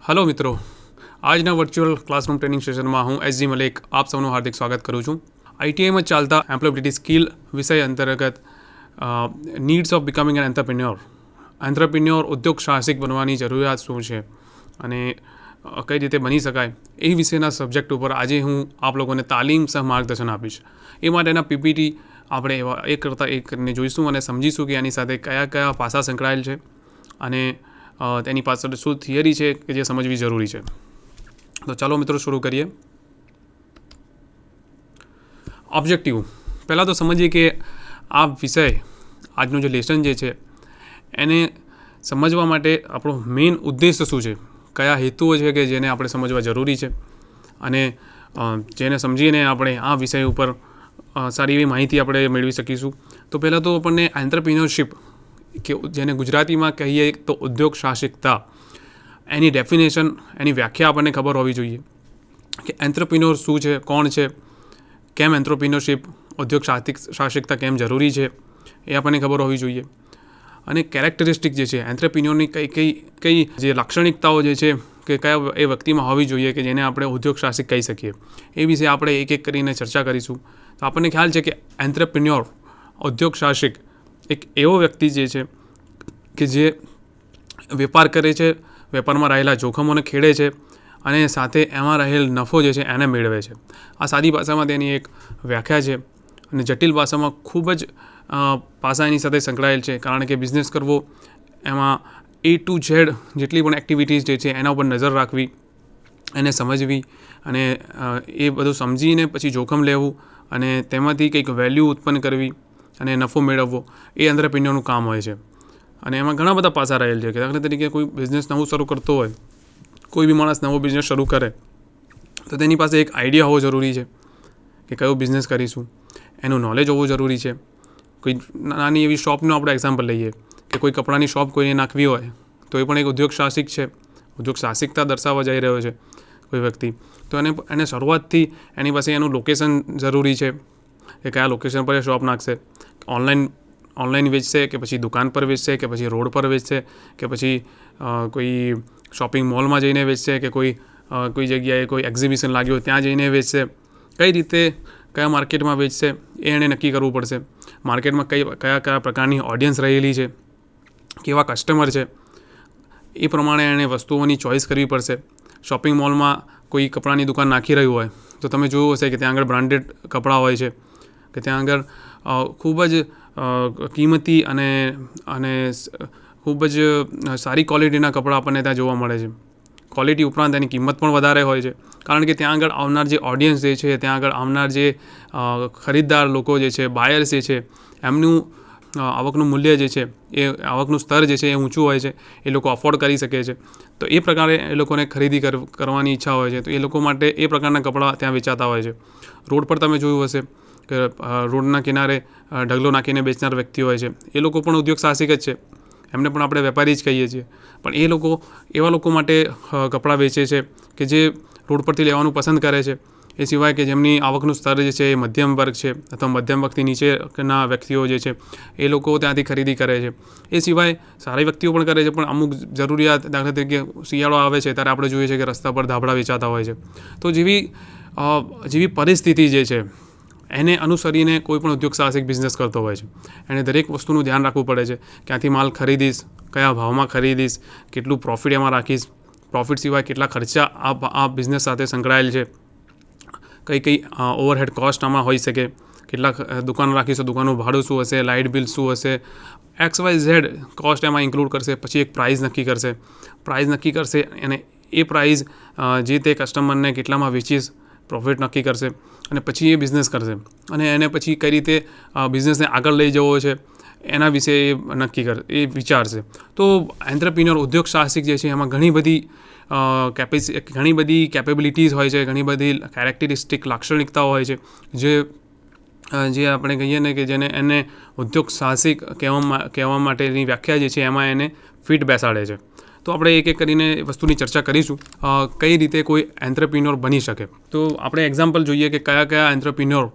Hello મિત્રો, આજના virtual classroom training સેશનમાં હું એસજી મલેક આપ સૌનું હાર્દિક સ્વાગત કરું છું. આઈટીઆઈમાં ચાલતા એમ્પ્લોયબિલિટી સ્કિલ વિષય અંતર્ગત needs of becoming an entrepreneur ઉદ્યોગ સાહસિક બનવાની જરૂરિયાત શું છે અને કઈ રીતે બની શકાય એ વિશેના સબ્જેક્ટ ઉપર આજે હું આપ લોકોને તાલીમ સહ માર્ગદર્શન આપીશ. એ માટેના પીપીટી આપણે એવા એક કરતાં એક કરીને જોઈશું અને સમજીશું કે આની સાથે કયા કયા પાસા સંકળાયેલ છે અને તેની પાછળ શું થિયરી છે કે જે સમજવી જરૂરી છે. તો ચાલો મિત્રો શરૂ કરીએ. ઓબ્જેક્ટિવ પહેલાં તો સમજીએ કે આ વિષય આજનું જે લેસન જે છે એને સમજવા માટે આપણો મેઇન ઉદ્દેશ શું છે, કયા હેતુઓ છે કે જેને આપણે સમજવા જરૂરી છે અને જેને સમજીને આપણે આ વિષય ઉપર સારી એવી માહિતી આપણે મેળવી શકીશું. તો પહેલાં તો આપણને એન્ટરપ્રિન્યોરશિપ કે જેને ગુજરાતીમાં કહીએ તો ઉદ્યોગ સાહસિકતા, એની ડેફિનેશન, એની વ્યાખ્યા આપણને ખબર હોવી જોઈએ કે એન્ટરપ્રિન્યોર શું છે, કોણ છે, કેમ એન્ટરપ્રિન્યોરશિપ, ઉદ્યોગ સાહસિકતા કેમ જરૂરી છે એ આપણને ખબર હોવી જોઈએ. અને કેરેક્ટરિસ્ટિક જે છે એન્ટરપ્રિન્યોરની કઈ જે લાક્ષણિકતાઓ જે છે કે કયા એ વ્યક્તિમાં હોવી જોઈએ કે જેને આપણે ઉદ્યોગ સાહસિક કહી શકીએ, એ વિશે આપણે એક એક કરીને ચર્ચા કરીશું. તો આપણને ખ્યાલ છે કે એન્ટરપ્રિન્યોર, ઉદ્યોગ સાહસિક એક એવો વ્યક્તિ જે છે કે જે વેપાર કરે છે, વેપારમાં રહેલા જોખમોને ખેડે છે અને સાથે એમાં રહેલ નફો જે છે એને મેળવે છે. આ સાદી ભાષામાં તેની એક વ્યાખ્યા છે અને જટિલ ભાષામાં ખૂબ જ પાસા એની સાથે સંકળાયેલ છે, કારણ કે બિઝનેસ કરવો એમાં A to Z જેટલી પણ એક્ટિવિટીઝ જે છે એના ઉપર નજર રાખવી, એને સમજવી અને એ બધું સમજીને પછી જોખમ લેવું અને તેમાંથી કંઈક વેલ્યુ ઉત્પન્ન કરવી અને નફો મેળવવો, એ એન્ટરપ્રિન્યોરનું કામ હોય છે. અને એમાં ઘણા બધા પાસા રહેલ છે કે દાખલા તરીકે કોઈ બિઝનેસ નવું શરૂ કરતો હોય, કોઈ બી માણસ નવો બિઝનેસ શરૂ કરે તો તેની પાસે એક આઈડિયા હોવો જરૂરી છે કે કયો બિઝનેસ કરીશું, એનું નોલેજ હોવું જરૂરી છે. કોઈ નાની એવી શોપનું આપણે એક્ઝામ્પલ લઈએ કે કોઈ કપડાની શોપ કોઈને નાખવી હોય તો એ પણ એક ઉદ્યોગ સાહસિક છે, ઉદ્યોગ સાહસિકતા દર્શાવવા જઈ રહ્યો છે કોઈ વ્યક્તિ. તો એને શરૂઆતથી એની પાસે એનું લોકેશન જરૂરી છે કે કયા લોકેશન પર એ શોપ નાખશે, ઓનલાઈન વેચશે કે પછી દુકાન પર વેચશે કે પછી રોડ પર વેચશે કે પછી કોઈ શોપિંગ મોલમાં જઈને વેચશે કે કોઈ જગ્યાએ કોઈ એક્ઝિબિશન લાગ્યું ત્યાં જઈને વેચશે, કઈ રીતે કયા માર્કેટમાં વેચશે એ એણે નક્કી કરવું પડશે. માર્કેટમાં કયા પ્રકારની ઓડિયન્સ રહેલી છે, કેવા કસ્ટમર છે, એ પ્રમાણે એણે વસ્તુઓની ચોઈસ કરવી પડશે. શોપિંગ મોલમાં કોઈ કપડાની દુકાન નાખી રહ્યું હોય તો તમે જોયું હશે કે ત્યાં આગળ બ્રાન્ડેડ કપડાં હોય છે, કે ત્યાં આગળ ખૂબ જ કિંમતી અને ખૂબ જ સારી ક્વોલિટીના કપડાં આપણને ત્યાં જોવા મળે છે. ક્વોલિટી ઉપરાંત એની કિંમત પણ વધારે હોય છે, કારણ કે ત્યાં આગળ આવનાર જે ઓડિયન્સ જે છે, ત્યાં આગળ આવનાર જે ખરીદદાર લોકો જે છે, બાયર્સ જે છે, એમનું આવકનું મૂલ્ય જે છે, એ આવકનું સ્તર જે છે એ ઊંચું હોય છે, એ લોકો અફોર્ડ કરી શકે છે. તો એ પ્રકારે એ લોકોને ખરીદી કરવાની ઈચ્છા હોય છે, તો એ લોકો માટે એ પ્રકારના કપડાં ત્યાં વેચાતા હોય છે. રોડ પર તમે જોયું હશે કે રોડના કિનારે ઢગલો નાખીને બેચનાર વ્યક્તિ હોય છે, એ લોકો પણ ઉદ્યોગ સાહસિક જ છે, એમને પણ આપણે વેપારી જ કહીએ છીએ. પણ એ લોકો એવા લોકો માટે કપડાં વેચે છે કે જે રોડ પરથી લેવાનું પસંદ કરે છે. એ સિવાય કે જેમની આવકનું સ્તર જે છે એ મધ્યમ વર્ગ છે અથવા મધ્યમ વર્ગથી નીચેના વ્યક્તિઓ જે છે એ લોકો ત્યાંથી ખરીદી કરે છે. એ સિવાય સારી વ્યક્તિઓ પણ કરે છે, પણ અમુક જરૂરિયાત, દાખલા તરીકે શિયાળો આવે છે ત્યારે આપણે જોઈએ છીએ કે રસ્તા પર ધાબળા વેચાતા હોય છે. તો જેવી પરિસ્થિતિ જે છે એને અનુસરીને કોઈ પણ ઉદ્યોગ સાહસિક બિઝનેસ કરતો હોય છે. એને દરેક વસ્તુનું ધ્યાન રાખવું પડે છે, ક્યાંથી માલ ખરીદીશ, કયા ભાવમાં ખરીદીશ, કેટલું પ્રોફિટ એમાં રાખીશ, પ્રોફિટ સિવાય કેટલા ખર્ચા આ બિઝનેસ સાથે સંકળાયેલ છે, કઈ ઓવરહેડ કોસ્ટ આમાં હોઈ શકે, કેટલાક દુકાનો રાખીશું, દુકાનનું ભાડું શું હશે, લાઇટ બિલ શું હશે, XYZ કોસ્ટ એમાં ઇન્ક્લુડ કરશે. પછી એક પ્રાઇસ નક્કી કરશે અને એ પ્રાઇસ જે તે કસ્ટમરને કેટલામાં વેચીશ, પ્રોફિટ નક્કી કરશે અને પછી એ બિઝનેસ કરશે અને એને પછી કઈ રીતે બિઝનેસને આગળ લઈ જવો છે એના વિશે એ વિચારશે. તો એન્ટરપ્રિન્યોર, ઉદ્યોગ સાહસિક જે છે એમાં ઘણી બધી કેપેબિલિટીઝ હોય છે, ઘણી બધી કેરેક્ટરિસ્ટિક લાક્ષણિકતાઓ હોય છે જે આપણે કહીએ ને કે જેને એને ઉદ્યોગ સાહસિક કહેવા માટેની વ્યાખ્યા જે છે એમાં એને ફિટ બેસાડે છે. તો આપણે એક એક કરીને વસ્તુની ચર્ચા કરીશું, કઈ રીતે કોઈ એન્ટરપ્રિન્યોર બની શકે. તો આપણે એક્ઝામ્પલ જોઈએ કે કયા એન્ટરપ્રિન્યોર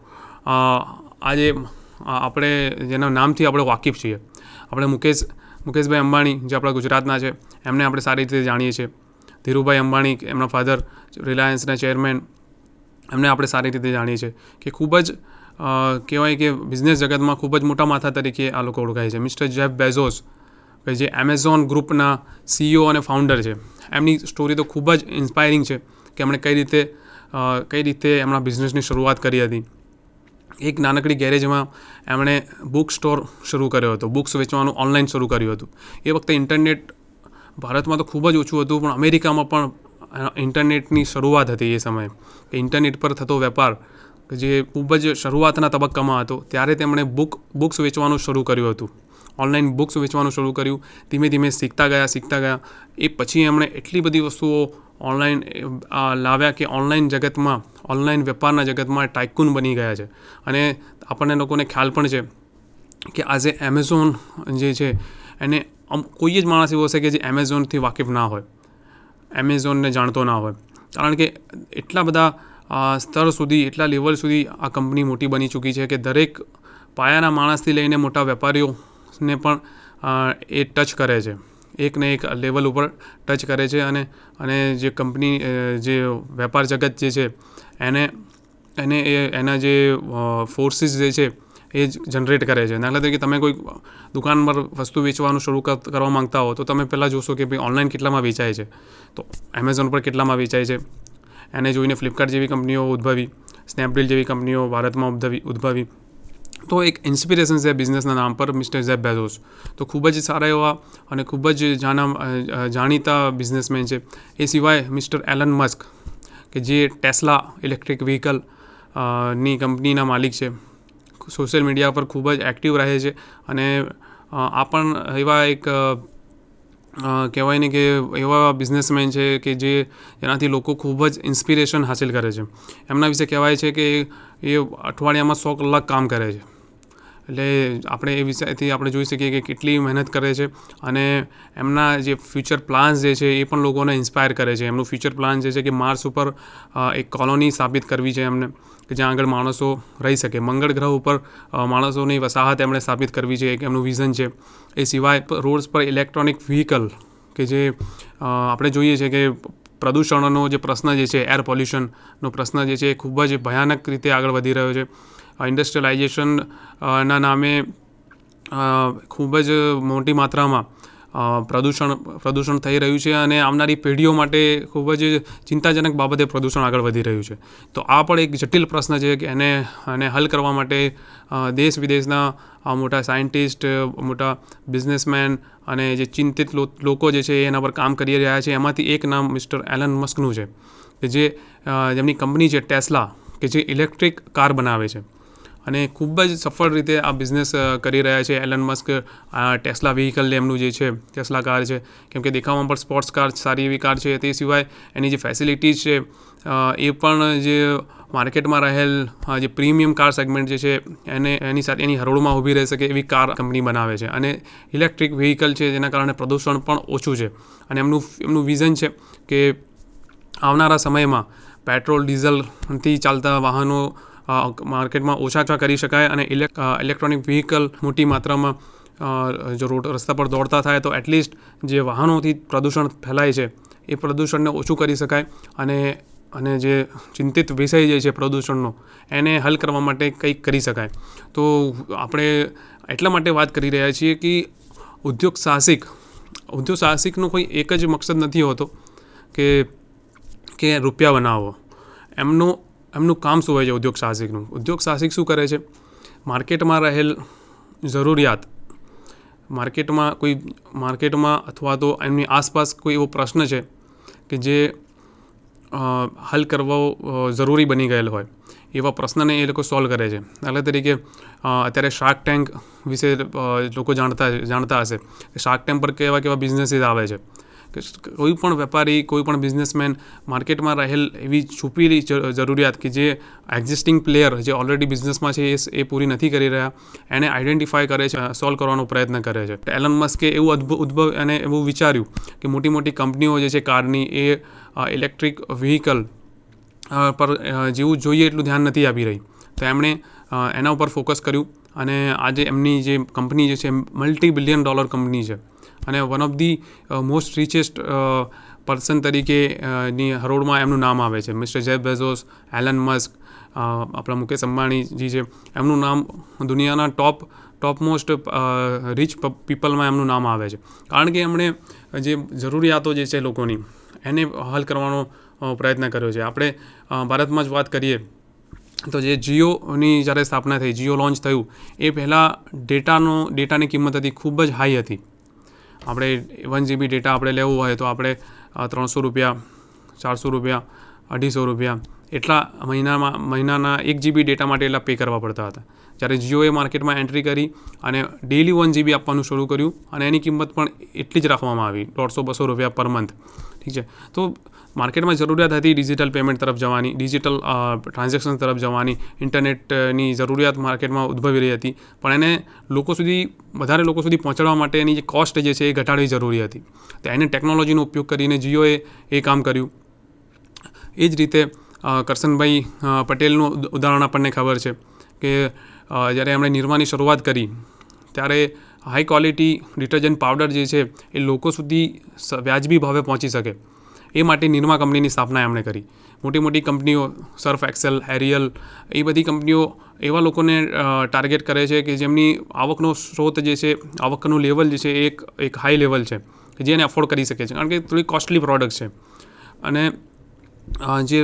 આજે આપણે જેના નામથી આપણે વાકેફ છીએ. આપણે મુકેશભાઈ અંબાણી જે આપણા ગુજરાતના છે, એમને આપણે સારી રીતે જાણીએ છીએ. ધીરુભાઈ અંબાણી, એમના ફાધર રિલાયન્સના ચેરમેન, એમને આપણે સારી રીતે જાણીએ છીએ કે ખૂબ જ કહેવાય કે બિઝનેસ જગતમાં ખૂબ જ મોટા માથા તરીકે આ લોકો ઓળખાય છે. મિસ્ટર જેફ બેઝોસ કે જે એમેઝોન ગ્રુપના CEO અને ફાઉન્ડર છે, એમની સ્ટોરી તો ખૂબ જ ઇન્સ્પાયરિંગ છે કે એમણે કઈ રીતે એમના બિઝનેસની શરૂઆત કરી હતી. એક નાનકડી ગેરેજમાં એમણે બુક સ્ટોર શરૂ કર્યો હતો, બુક્સ વેચવાનું ઓનલાઈન શરૂ કર્યું હતું. એ વખતે ઇન્ટરનેટ ભારતમાં તો ખૂબ જ ઓછું હતું, પણ અમેરિકામાં પણ ઇન્ટરનેટની શરૂઆત હતી. એ સમયે ઇન્ટરનેટ પર થતો વેપાર જે ખૂબ જ શરૂઆતના તબક્કામાં હતો, ત્યારે તેમણે બુક્સ વેચવાનું શરૂ કર્યું હતું, ઓનલાઈન બુક્સ વેચવાનું શરૂ કર્યું. ધીમે ધીમે શીખતા ગયા. એ પછી એમણે એટલી બધી વસ્તુઓ ઓનલાઈન લાવ્યા કે ઓનલાઈન વેપારના જગતમાં ટાઇકૂન બની ગયા છે. અને આપણને લોકોને ખ્યાલ પણ છે કે આજે એમેઝોન જે છે એને કોઈ જ માણસ એવો હશે કે જે એમેઝોનથી વાકેફ ના હોય, એમેઝોનને જાણતો ના હોય, કારણ કે એટલા બધા સ્તર સુધી, એટલા લેવલ સુધી આ કંપની મોટી બની ચૂકી છે કે દરેક પાયાના માણસથી લઈને મોટા વેપારીઓને પણ એ ટચ કરે છે, એક ને એક લેવલ ઉપર ટચ કરે છે. અને જે કંપની જે વેપાર જગત જે છે એના જે ફોર્સિસ જે છે એ જ જનરેટ કરે છે. દાખલા તરીકે તમે કોઈ દુકાન પર વસ્તુ વેચવાનું શરૂ કરવા માંગતા હો તો તમે પહેલાં જોશો કે ભાઈ ઓનલાઈન કેટલામાં વેચાય છે, તો એમેઝોન પર કેટલામાં વેચાય છે. એને જોઈને ફ્લિપકાર્ટ જેવી કંપનીઓ ઉદ્ભવી, સ્નેપડીલ જેવી કંપનીઓ ભારતમાં ઉદ્ભવી. તો એક ઇન્સ્પિરેશન છે બિઝનેસના નામ પર મિસ્ટર જેફ બેઝોસ. તો ખૂબ જ સારા એવા અને ખૂબ જ જાણીતા બિઝનેસમેન છે. એ સિવાય મિસ્ટર એલન મસ્ક કે જે ટેસ્લા ઇલેક્ટ્રિક વ્હીકલ ની કંપનીના માલિક છે, સોશિયલ મીડિયા પર ખૂબ જ એક્ટિવ રહે છે. અને આ પણ એવા એક કહેવાય ને કે એવા બિઝનેસમેન છે કે જેનાથી લોકો ખૂબ જ ઇન્સ્પિરેશન હાસિલ કરે છે. એમના વિશે કહેવાય છે કે એ અઠવાડિયામાં 100 કલાક કામ કરે છે. એટલે આપણે એ વિષયથી આપણે જોઈ શકીએ કે કેટલી મહેનત કરે છે. અને એમના જે ફ્યુચર પ્લાન્સ જે છે એ પણ લોકોને ઇન્સ્પાયર કરે છે. એમનું ફ્યુચર પ્લાન જે છે કે માર્સ ઉપર એક કોલોની સ્થાપિત કરવી છે એમને, કે જ્યાં આગળ માણસો રહી શકે. મંગળ ગ્રહ ઉપર માણસોની વસાહત એમણે સ્થાપિત કરવી છે, એક એમનું વિઝન છે. એ સિવાય રોડ્સ પર ઇલેક્ટ્રોનિક વ્હીકલ કે જે આપણે જોઈએ છે કે પ્રદૂષણનો જે પ્રશ્ન જે છે, એર પોલ્યુશનનો પ્રશ્ન જે છે એ ખૂબ જ ભયાનક રીતે આગળ વધી રહ્યો છે. ઇન્ડસ્ટ્રીયલાઇઝેશનના નામે ખૂબ જ મોટી માત્રામાં પ્રદૂષણ થઈ રહ્યું છે અને આવનારી પેઢીઓ માટે ખૂબ જ ચિંતાજનક બાબતે પ્રદૂષણ આગળ વધી રહ્યું છે. તો આ પણ એક જટિલ પ્રશ્ન છે કે એને હલ કરવા માટે દેશ વિદેશના મોટા સાયન્ટિસ્ટ, મોટા બિઝનેસમેન અને જે ચિંતિત લોકો જે છે એના પર કામ કરી રહ્યા છે. એમાંથી એક નામ મિસ્ટર એલન મસ્કનું છે કે જેમની કંપની છે ટેસ્લા, કે જે ઇલેક્ટ્રિક કાર બનાવે છે અને ખૂબ જ સફળ રીતે આ બિઝનેસ કરી રહ્યા છે. એલન મસ્ક ટેસ્લા વ્હીકલ એમનું જે છે ટેસ્લા કાર છે, કેમ કે દેખાવામાં પણ સ્પોર્ટ્સ કાર સારી એવી કાર છે. તે સિવાય એની જે ફેસિલિટીઝ છે એ પણ જે માર્કેટમાં રહેલ જે પ્રીમિયમ કાર સેગમેન્ટ જે છે એની હરોળમાં ઊભી રહી શકે એવી કાર કંપની બનાવે છે. અને ઇલેક્ટ્રિક વ્હીકલ છે જેના કારણે પ્રદૂષણ પણ ઓછું છે. અને એમનું વિઝન છે કે આવનારા સમયમાં પેટ્રોલ ડીઝલથી ચાલતા વાહનો માર્કેટમાં ઓછા કરી શકાય અને ઇલેક્ટ્રોનિક વ્હીકલ મોટી માત્રામાં જો રસ્તા પર દોડતા થાય તો એટલીસ્ટ જે વાહનોથી પ્રદૂષણ ફેલાય છે એ પ્રદૂષણને ઓછું કરી શકાય. અને જે ચિંતિત વિષય જે છે પ્રદૂષણનો, એને હલ કરવા માટે કંઈક કરી શકાય. તો આપણે એટલા માટે વાત કરી રહ્યા છીએ કે ઉદ્યોગ સાહસિકનો કોઈ એક જ મકસદ નથી હોતો કે રૂપિયા બનાવો. એમનું કામ શું હોય છે ઉદ્યોગ સાહસિક શું કરે છે? માર્કેટમાં રહેલ જરૂરિયાત, માર્કેટમાં અથવા તો એમની આસપાસ કોઈ એવો પ્રશ્ન છે કે જે હલ કરવો જરૂરી બની ગયેલ હોય, એવા પ્રશ્નને એ લોકો સોલ્વ કરે છે. દાખલા તરીકે અત્યારે શાર્ક ટેન્ક વિશે લોકો જાણતા હશે કે શાર્ક ટેન્ક પર કેવા બિઝનેસીસ આવે છે કે કોઈ પણ વેપારી, કોઈ પણ બિઝનેસમેન માર્કેટમાં રહેલ એવી છુપેલી જરૂરિયાત કે જે એક્ઝિસ્ટિંગ પ્લેયર જે ઓલરેડી બિઝનેસમાં છે એ પૂરી નથી કરી રહ્યા, એને આઈડેન્ટિફાય કરે છે, સોલ્વ કરવાનો પ્રયત્ન કરે છે. એલન મસ્કે એવું વિચાર્યું કે મોટી કંપનીઓ જે છે કારની એ ઇલેક્ટ્રિક વ્હીકલ પર જેવું જોઈએ એટલું ધ્યાન નથી આપી રહી. તો એમણે એના ઉપર ફોકસ કર્યું અને આજે એમની જે કંપની જે છે મલ્ટી $1 બિલિયન કંપની છે અને one of the most richest person તરીકે ની હરોળમાં એમનું નામ આવે છે. Mister Jeff Bezos, Elon Musk, આપણા મુકેશ અંબાણીજી છે, એમનું નામ દુનિયાના ટોપમોસ્ટ રિચ પીપલમાં એમનું નામ આવે છે. કારણ કે એમણે જે જરૂરિયાતો જે છે લોકોની એને હલ કરવાનો પ્રયત્ન કર્યો છે. આપણે ભારતમાં જ વાત કરીએ તો જે જીઓની જ્યારે સ્થાપના થઈ, જીઓ લોન્ચ થયું એ પહેલાં ડેટાની કિંમત હતી ખૂબ જ હાઈ હતી. આપણે 1 GB ડેટા આપણે લેવું હોય તો આપણે 300 રૂપિયા, 400 રૂપિયા, 250 રૂપિયા એટલા મહિનાના 1 GB ડેટા માટે એટલા પે કરવા પડતા હતા. જ્યારે જીઓએ માર્કેટમાં એન્ટ્રી કરી અને ડેલી 1 GB આપવાનું શરૂ કર્યું અને એની કિંમત પણ એટલી જ રાખવામાં આવી, 150-200 રૂપિયા પર મંથ. ઠીક છે. તો માર્કેટમાં જરૂરિયાત હતી ડિજિટલ પેમેન્ટ તરફ જવાની, ડિજિટલ ટ્રાન્ઝેક્શન તરફ જવાની, ઇન્ટરનેટની જરૂરિયાત માર્કેટમાં ઉદ્ભવી રહી હતી. પણ એને વધારે લોકો સુધી પહોંચાડવા માટે એની જે કોસ્ટ જે છે એ ઘટાડવી જરૂરી હતી. તો એને ટેકનોલોજીનો ઉપયોગ કરીને જીઓએ એ કામ કર્યું. એ જ રીતે કરસનભાઈ પટેલનું ઉદાહરણ આપણને ખબર છે કે જ્યારે એમણે નિરમાની શરૂઆત કરી ત્યારે હાઈ ક્વોલિટી ડિટર્જન્ટ પાવડર જે છે એ લોકો સુધી વ્યાજબી ભાવે પહોંચી શકે એ માટે નિરમા કંપનીની સ્થાપના એમણે કરી. મોટી કંપનીઓ સર્ફ એક્સેલ, એરિયલ એ બધી કંપનીઓ એવા લોકોને ટાર્ગેટ કરે છે કે જેમની આવકનો સ્ત્રોત જે છે, આવકનું લેવલ જે છે એ એક હાઈ લેવલ છે કે જે એને અફોર્ડ કરી શકે છે, કારણ કે થોડી કોસ્ટલી પ્રોડક્ટ છે. અને જે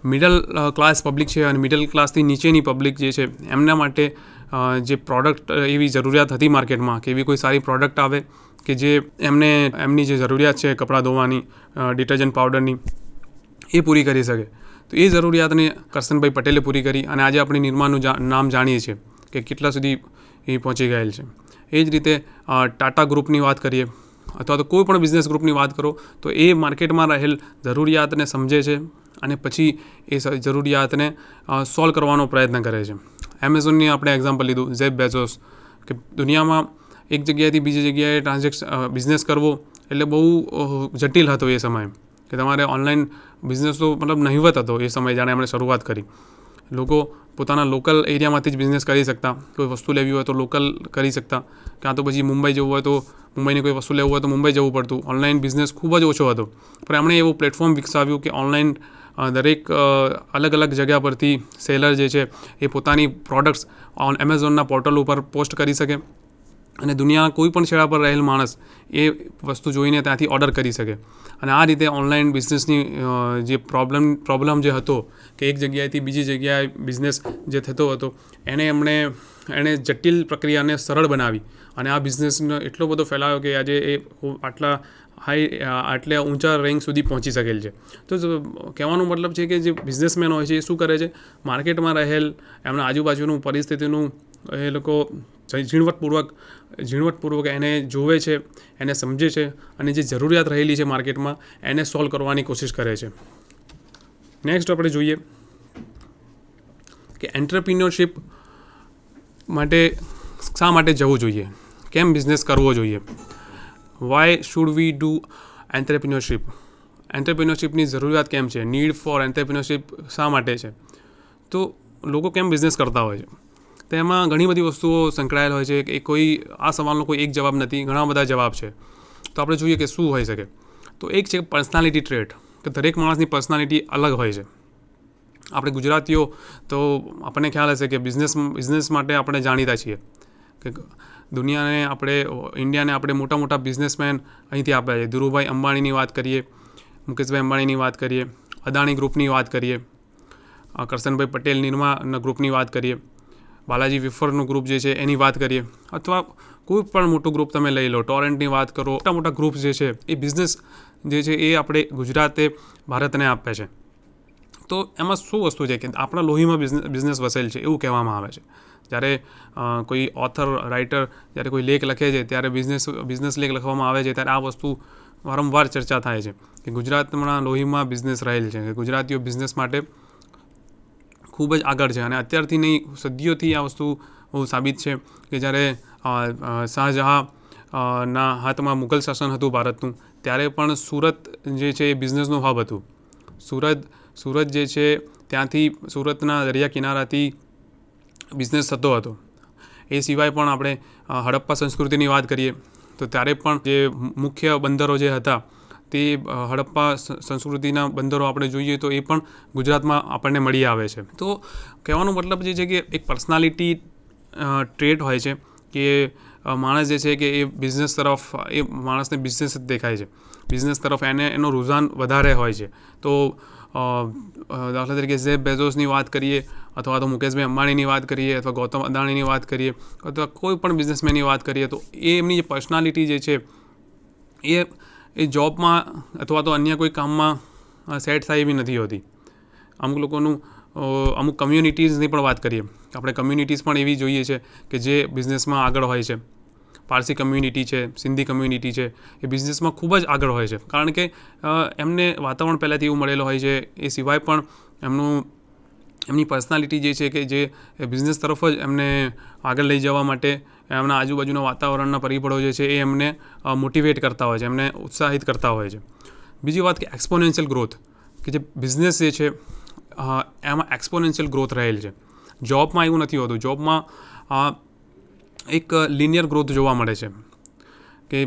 મિડલ ક્લાસ પબ્લિક છે અને મિડલ ક્લાસથી નીચેની પબ્લિક જે છે એમના માટે જે પ્રોડક્ટ એવી જરૂરિયાત હતી માર્કેટમાં કે એવી કોઈ સારી પ્રોડક્ટ આવે કે જે એમની જે જરૂરિયાત છે કપડાં ધોવાની, ડિટર્જન્ટ પાવડરની, એ પૂરી કરી શકે. તો એ જરૂરિયાતને કરસનભાઈ પટેલે પૂરી કરી અને આજે આપણે નિરમાનું નામ જાણીએ છીએ કે કેટલા સુધી એ પહોંચી ગયેલ છે. એ જ રીતે ટાટા ગ્રુપની વાત કરીએ અથવા તો કોઈ પણ બિઝનેસ ગ્રુપની વાત કરો તો એ માર્કેટમાં રહેલ જરૂરિયાતને સમજે છે અને પછી એ જરૂરિયાતને સોલ્વ કરવાનો પ્રયત્ન કરે છે. એમેઝોનની આપણે એક્ઝામ્પલ લીધું, જેફ બેઝોસ, કે દુનિયામાં એક જગ્યાએથી બીજી જગ્યાએ બિઝનેસ કરવો એટલે બહુ જટિલ હતો એ સમયે, કે તમારે ઓનલાઈન બિઝનેસ તો મતલબ નહિવત હતો એ સમયે જ્યારે એમણે શરૂઆત કરી. લોકો પોતાના લોકલ એરિયામાંથી જ બિઝનેસ કરી શકતા, કોઈ વસ્તુ લેવી હોય તો લોકલ કરી શકતા, કાં તો પછી મુંબઈ જવું હોય તો મુંબઈની કોઈ વસ્તુ લેવું હોય તો મુંબઈ જવું પડતું. ઓનલાઈન બિઝનેસ ખૂબ જ ઓછો હતો, પણ એમણે એવું પ્લેટફોર્મ વિકસાવ્યું કે ઓનલાઈન દરેક અલગ અલગ જગ્યા પરથી સેલર જે છે એ પોતાની પ્રોડક્ટ્સ એમેઝોનના પોર્ટલ ઉપર પોસ્ટ કરી શકે અને દુનિયાના કોઈ પણ છેડા પર રહેલ માણસ એ વસ્તુ જોઈને ત્યાંથી ઓર્ડર કરી શકે. અને આ રીતે ઓનલાઈન બિઝનેસની જે પ્રોબ્લેમ જે હતો કે એક જગ્યાએથી બીજી જગ્યાએ બિઝનેસ જે થતો હતો એણે જટિલ પ્રક્રિયાને સરળ બનાવી અને આ બિઝનેસનો એટલો બધો ફેલાયો કે આજે એ આટલા ઊંચા રેન્ક સુધી પહોંચી શકેલ છે. તો કહેવાનો મતલબ છે કે જે બિઝનેસમેન હોય છે એ શું કરે છે, માર્કેટમાં રહેલ એમના આજુબાજુનું પરિસ્થિતિનું એ લોકો ઝીણવટપૂર્વક એને જોવે છે, એને સમજે છે અને જે જરૂરિયાત રહેલી છે માર્કેટમાં એને સોલ્વ કરવાની કોશિશ કરે છે. નેક્સ્ટ આપણે જોઈએ કે એન્ટરપ્રિન્યોરશિપ માટે શા માટે જવું જોઈએ, કેમ બિઝનેસ કરવો જોઈએ. Why should we do entrepreneurship? એન્ટરપ્રિન્યોરશિપની જરૂરિયાત કેમ છે? નીડ ફોર એન્ટરપ્રિન્યોરશિપ શા માટે છે? તો લોકો કેમ બિઝનેસ કરતા હોય છે? તો એમાં ઘણી બધી વસ્તુઓ સંકળાયેલ હોય છે કે આ સવાલનો કોઈ એક જવાબ નથી, ઘણા બધા જવાબ છે. તો આપણે જોઈએ કે શું હોઈ શકે. તો એક છે પર્સનાલિટી ટ્રેટ, કે દરેક માણસની પર્સનાલિટી અલગ હોય છે. આપણે ગુજરાતીઓ તો આપણને ખ્યાલ હશે કે બિઝનેસ માટે આપણે જાણીતા છીએ કે ઇન્ડિયાને આપણે મોટા બિઝનેસમેન અહીંથી આપ્યા છે. ધીરુભાઈ અંબાણીની વાત કરીએ, મુકેશભાઈ અંબાણીની વાત કરીએ, અદાણી ગ્રુપની વાત કરીએ, કરસનભાઈ પટેલ નિરમા ગ્રુપની વાત કરીએ, બાલાજી વેફરનું ગ્રુપ જે છે એની વાત કરીએ, અથવા કોઈ પણ મોટું ગ્રુપ તમે લઈ લો, ટોરેન્ટની વાત કરો. મોટા ગ્રુપ જે છે એ બિઝનેસ જે છે એ આપણે ગુજરાતે ભારતને આપે છે. તો એમાં શું વસ્તુ છે કે આપણા લોહીમાં બિઝનેસ વસેલ છે એવું કહેવામાં આવે છે. જ્યારે કોઈ ઓથર, રાઇટર જ્યારે કોઈ લેખ લખે છે ત્યારે બિઝનેસ લેખ લખવામાં આવે છે ત્યારે આ વસ્તુ વારંવાર ચર્ચા થાય છે કે ગુજરાતના લોહીમાં બિઝનેસ રહેલ છે, કે ગુજરાતીઓ બિઝનેસ માટે ખૂબ જ આગળ છે. અને અત્યારથી નહીં, સદીઓથી આ વસ્તુ બહુ સાબિત છે કે જ્યારે શાહજહાંના હાથમાં મુઘલ શાસન હતું ભારતનું, ત્યારે પણ સુરત જે છે એ બિઝનેસનું હબ હતું. સુરત જે છે ત્યાંથી સુરતના દરિયા કિનારાથી બિઝનેસ થતો હતો. એ સિવાય પણ આપણે હડપ્પા સંસ્કૃતિની વાત કરીએ તો ત્યારે પણ જે મુખ્ય બંદરો જે હતા તે હડપ્પા સંસ્કૃતિના બંદરો આપણે જોઈએ તો એ પણ ગુજરાતમાં આપણને મળી આવે છે. તો કહેવાનો મતલબ જે છે કે એક પર્સનાલિટી ટ્રેટ હોય છે કે માણસ જે છે કે એ બિઝનેસ તરફ એ માણસને બિઝનેસ જ દેખાય છે, બિઝનેસ તરફ એનો રુઝાન વધારે હોય છે. તો દાખલા તરીકે ઝેફ બેઝોસની વાત કરીએ અથવા તો મુકેશભાઈ અંબાણીની વાત કરીએ અથવા ગૌતમ અદાણીની વાત કરીએ અથવા કોઈ પણ બિઝનેસમેનની વાત કરીએ તો એ એમની જે પર્સનાલિટી જે છે એ જોબમાં અથવા તો અન્ય કોઈ કામમાં સેટ થાય એવી નથી હોતી. અમુક લોકોનું અમુક કમ્યુનિટીઝની પણ વાત કરીએ, આપણે કમ્યુનિટીઝ પણ એવી જોઈએ છે કે જે બિઝનેસમાં આગળ હોય છે. પારસી કમ્યુનિટી છે, સિંધી કમ્યુનિટી છે, એ બિઝનેસમાં ખૂબ જ આગળ હોય છે, કારણ કે એમને વાતાવરણ પહેલાંથી એવું મળેલું હોય છે. એ સિવાય પણ એમની પર્સનાલિટી જે છે કે જે બિઝનેસ તરફ જ એમને આગળ લઈ જવા માટે એમના આજુબાજુના વાતાવરણના પરિબળો જે છે એ એમને મોટિવેટ કરતા હોય છે, એમને ઉત્સાહિત કરતા હોય છે. બીજી વાત કે એક્સપોનેન્શિયલ ગ્રોથ, કે જે બિઝનેસ જે છે એમાં એક્સપોનેન્શિયલ ગ્રોથ રહેલ છે. જોબમાં એવું નથી હોતું. જોબમાં એક લિનિયર ગ્રોથ જોવા મળે છે કે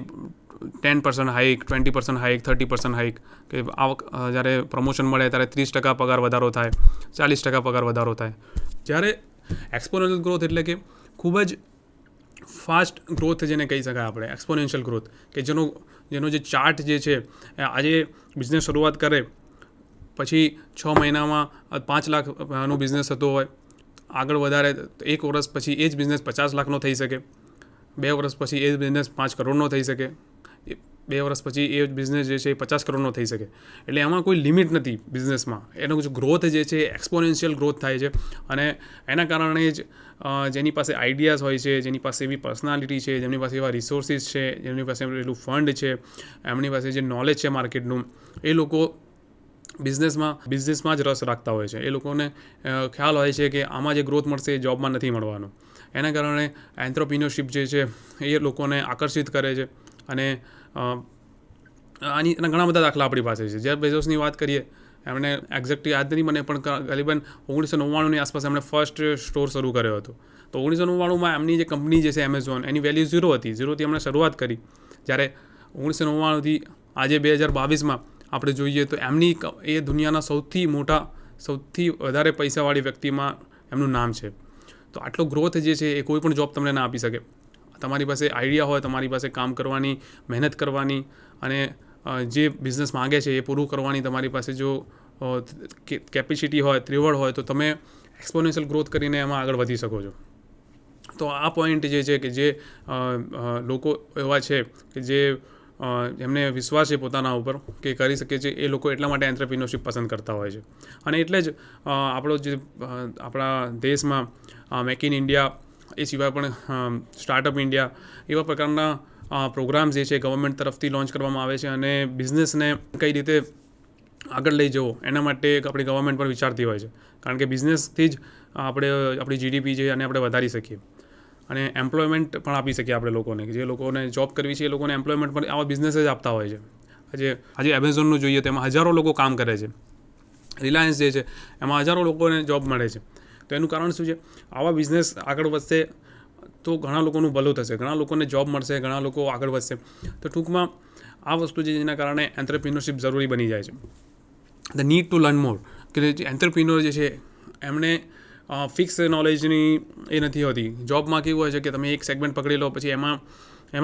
10% હાઇક, 20% હાઇક, 30% હાઇક, કે જ્યારે પ્રમોશન મળે ત્યારે 30% પગાર વધારો થાય, 40% પગાર વધારો થાય. જ્યારે એક્સપોનેન્શિયલ ગ્રોથ એટલે કે ખૂબ જ ફાસ્ટ ગ્રોથ જેને કહી શકાય આપણે, એક્સપોનેન્શિયલ ગ્રોથ, કે જેનો જે ચાર્ટ જે છે આજે બિઝનેસ શરૂઆત કરે પછી 6 મહિનામાં 5 લાખનો બિઝનેસ થતો હોય, આગળ વધારે 1 વર્ષ પછી એ જ બિઝનેસ 50 લાખનો થઈ શકે, 2 વર્ષ પછી એ જ બિઝનેસ 5 કરોડનો થઈ શકે, 2 વર્ષ પછી એ બિઝનેસ જે છે એ 50 કરોડનો થઈ શકે. એટલે એમાં કોઈ લિમિટ નથી બિઝનેસમાં. એનો જે ગ્રોથ જે છે એક્સપોનેન્શિયલ ગ્રોથ થાય છે અને એના કારણે જ જેની પાસે આઈડિયાઝ હોય છે, જેની પાસે એવી પર્સનાલિટી છે, જેમની પાસે એવા રિસોર્સિસ છે, જેમની પાસે એટલું ફંડ છે, એમની પાસે જે નોલેજ છે માર્કેટનું, એ લોકો બિઝનેસમાં જ રસ રાખતા હોય છે. એ લોકોને ખ્યાલ હોય છે કે આમાં જે ગ્રોથ મળશે એ જોબમાં નથી મળવાનો. એના કારણે એન્ટરપ્રિન્યોરશિપ જે છે એ લોકોને આકર્ષિત કરે છે. અને એના ઘણા બધા દાખલા આપણી પાસે છે. જેફ બેઝોસની વાત કરીએ, એમણે એક્ઝેક્ટ યાદ નથી મને, પણ ગરીબન 1999ની આસપાસ એમણે ફર્સ્ટ સ્ટોર શરૂ કર્યો હતો. તો 1999માં એમની જે કંપની જે છે એમેઝોન, એની વેલ્યુ 0 હતી. 0થી એમણે શરૂઆત કરી. જ્યારે 1999થી આજે 2022માં આપણે જોઈએ તો એમની એ દુનિયાના સૌથી વધારે પૈસાવાળી વ્યક્તિમાં એમનું નામ છે. તો આટલો ગ્રોથ જે છે એ કોઈ પણ જોબ તમને ના આપી શકે. તમારી પાસે આઈડિયા હોય, તમારી પાસે કામ કરવાની, મહેનત કરવાની અને જે બિઝનેસ માગે છે એ પૂરું કરવાની તમારી પાસે જો કેપેસિટી હોય, ત્રિવળ હોય, તો તમે એક્સપોનેન્શિયલ ગ્રોથ કરીને એમાં આગળ વધી શકો છો. તો આ પોઈન્ટ જે છે કે જે લોકો એવા છે કે જે એમને વિશ્વાસ છે પોતાના ઉપર કે કરી શકે છે, એ લોકો એટલા માટે એન્ટરપ્રિન્યોરશિપ પસંદ કરતા હોય છે. અને એટલે જ આપણા દેશમાં મેક ઇન ઇન્ડિયા, એ સિવાય પણ સ્ટાર્ટઅપ ઇન્ડિયા, એવા પ્રકારના પ્રોગ્રામ્સ જે છે ગવર્મેન્ટ તરફથી લોન્ચ કરવામાં આવે છે. અને બિઝનેસને કઈ રીતે આગળ લઈ જવો એના માટે આપણી ગવર્મેન્ટ પણ વિચારતી હોય છે, કારણ કે બિઝનેસથી જ આપણે આપણી જીડીપી છે અને આપણે વધારી શકીએ અને એમ્પ્લોયમેન્ટ પણ આપી શકીએ આપણે લોકોને. કે જે લોકોને જોબ કરવી છે એ લોકોને એમ્પ્લોયમેન્ટ પણ આવા બિઝનેસ જ આપતા હોય છે. આજે એમેઝોનનું જોઈએ તો એમાં હજારો લોકો કામ કરે છે. રિલાયન્સ જે છે એમાં હજારો લોકોને જોબ મળે છે. તો એનું કારણ શું છે? આવા બિઝનેસ આગળ વધશે તો ઘણા લોકોનું ભલું થશે, ઘણા લોકોને જોબ મળશે, ઘણા લોકો આગળ વધશે. તો ટૂંકમાં આ વસ્તુ છે જેના કારણે એન્ટરપ્રિન્યોરશિપ જરૂરી બની જાય છે. ધ નીડ ટુ લર્ન મોર, કે જે એન્ટરપ્રિન્યોર જે છે એમને ફિક્સ નોલેજની એ નથી હોતી. જોબમાં કેવું હોય છે કે તમે એક સેગમેન્ટ પકડી લો પછી એમ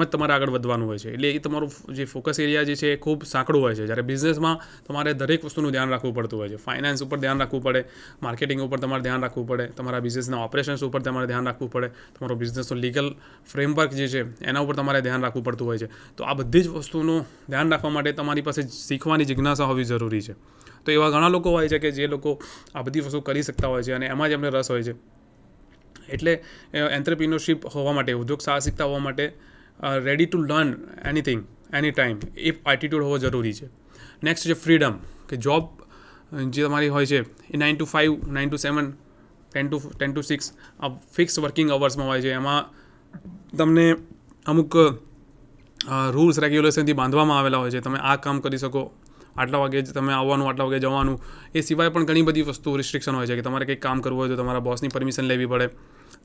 જ તમારે આગળ વધવાનું હોય છે. એટલે એ તમારું જે ફોકસ એરિયા જે છે એ ખૂબ સાંકડું હોય છે. જ્યારે બિઝનેસમાં તમારે દરેક વસ્તુનું ધ્યાન રાખવું પડતું હોય છે. ફાઇનાન્સ ઉપર ધ્યાન રાખવું પડે, માર્કેટિંગ ઉપર તમારે ધ્યાન રાખવું પડે, તમારા બિઝનેસના ઓપરેશન્સ ઉપર તમારે ધ્યાન રાખવું પડે, તમારો બિઝનેસનો લીગલ ફ્રેમવર્ક જે છે એના ઉપર તમારે ધ્યાન રાખવું પડતું હોય છે. તો આ બધી જ વસ્તુનું ધ્યાન રાખવા માટે તમારી પાસે શીખવાની જિજ્ઞાસા હોવી જરૂરી છે. તો એવા ઘણા લોકો હોય છે કે જે લોકો આ બધી વસ્તુ કરી શકતા હોય છે અને એમાં જ એમને રસ હોય છે. એટલે એન્ટરપ્રિન્યોરશિપ હોવા માટે, ઉદ્યોગ સાહસિકતા હોવા માટે ready to learn anything any time, A attitude હોવો જરૂરી છે. નેક્સ્ટ છે ફ્રીડમ, કે જોબ જે તમારી હોય છે એ 9 to 5, 9 to 7, 10 to 6 આ ફિક્સ વર્કિંગ અવર્સમાં હોય છે. એમાં તમને અમુક રૂલ્સ રેગ્યુલેશનથી બાંધવામાં આવેલા હોય છે. તમે આ કામ કરી શકો, આટલા વાગે જ તમે આવવાનું, આટલા વાગે જવાનું. એ સિવાય પણ ઘણી બધી વસ્તુ રિસ્ટ્રિક્શન હોય છે કે તમારે કંઈક કામ કરવું હોય તો તમારા બોસની પરમિશન લેવી પડે,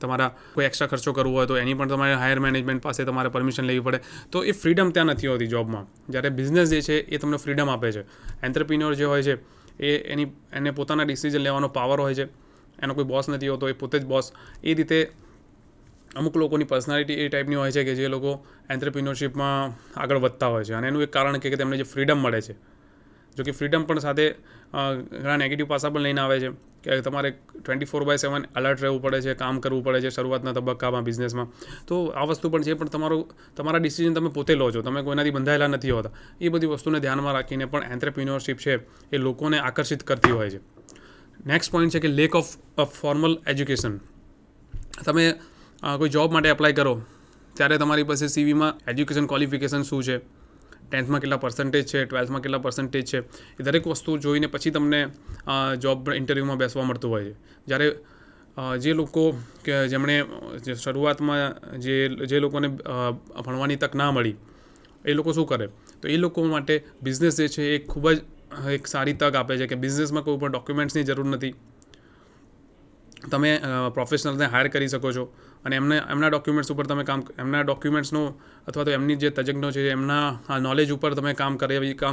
તમારા કોઈ એક્સ્ટ્રા ખર્ચો કરવો હોય તો એની પણ તમારે હાયર મેનેજમેન્ટ પાસે તમારે પરમિશન લેવી પડે. તો એ ફ્રીડમ ત્યાં નથી હોતી જોબમાં. જ્યારે બિઝનેસ જે છે એ તમને ફ્રીડમ આપે છે. એન્ટરપ્રિન્યોર જે હોય છે એને પોતાના ડિસિઝન લેવાનો પાવર હોય છે. એનો કોઈ બોસ નથી હોતો, એ પોતે જ બોસ. એ રીતે અમુક લોકોની પર્સનાલિટી એ ટાઈપની હોય છે કે જે લોકો એન્ટરપ્રિન્યોરશિપમાં આગળ વધતા હોય છે. અને એનું એક કારણ કે તેમને જે ફ્રીડમ મળે છે. જો કે ફ્રીડમ પણ સાથે ઘણા નેગેટિવ પાસા પણ લઈને આવે છે કે તમારે 24/7 અલર્ટ રહેવું પડે છે, કામ કરવું પડે છે શરૂઆતના તબક્કામાં બિઝનેસમાં. તો આ વસ્તુ પણ છે, પણ તમારા ડિસિઝન તમે પોતે લો છો, તમે કોઈનાથી બંધાયેલા નથી હોતા. એ બધી વસ્તુને ધ્યાનમાં રાખીને પણ એન્ટરપ્રિન્યોરશિપ છે એ લોકોને આકર્ષિત કરતી હોય છે. નેક્સ્ટ પોઈન્ટ છે કે લેક ઓફ ફોર્મલ એજ્યુકેશન. તમે કોઈ જોબ માટે એપ્લાય કરો ત્યારે તમારી પાસે સીવીમાં એજ્યુકેશન ક્વોલિફિકેશન શું છે, 10થમાં કેટલા પર્સન્ટેજ છે, 12થમાં કેટલા પર્સન્ટેજ છે, એ દરેક વસ્તુ જોઈને પછી તમને જોબ ઇન્ટરવ્યૂમાં બેસવા મળતું હોય છે. જ્યારે જે લોકો કે જેમણે શરૂઆતમાં જે લોકોને ભણવાની તક ના મળી એ લોકો શું કરે, તો એ લોકો માટે બિઝનેસ જે છે એ ખૂબ જ એક સારી તક આપે છે કે બિઝનેસમાં કોઈ પણ ડોક્યુમેન્ટ્સની જરૂર નથી. તમે પ્રોફેશનલને હાયર કરી શકો છો અને એમના ડોક્યુમેન્ટ્સ ઉપર તમે એમના ડોક્યુમેન્ટ્સનો અથવા તો એમની જે તજજ્ઞો છે એમના નોલેજ ઉપર તમે કામ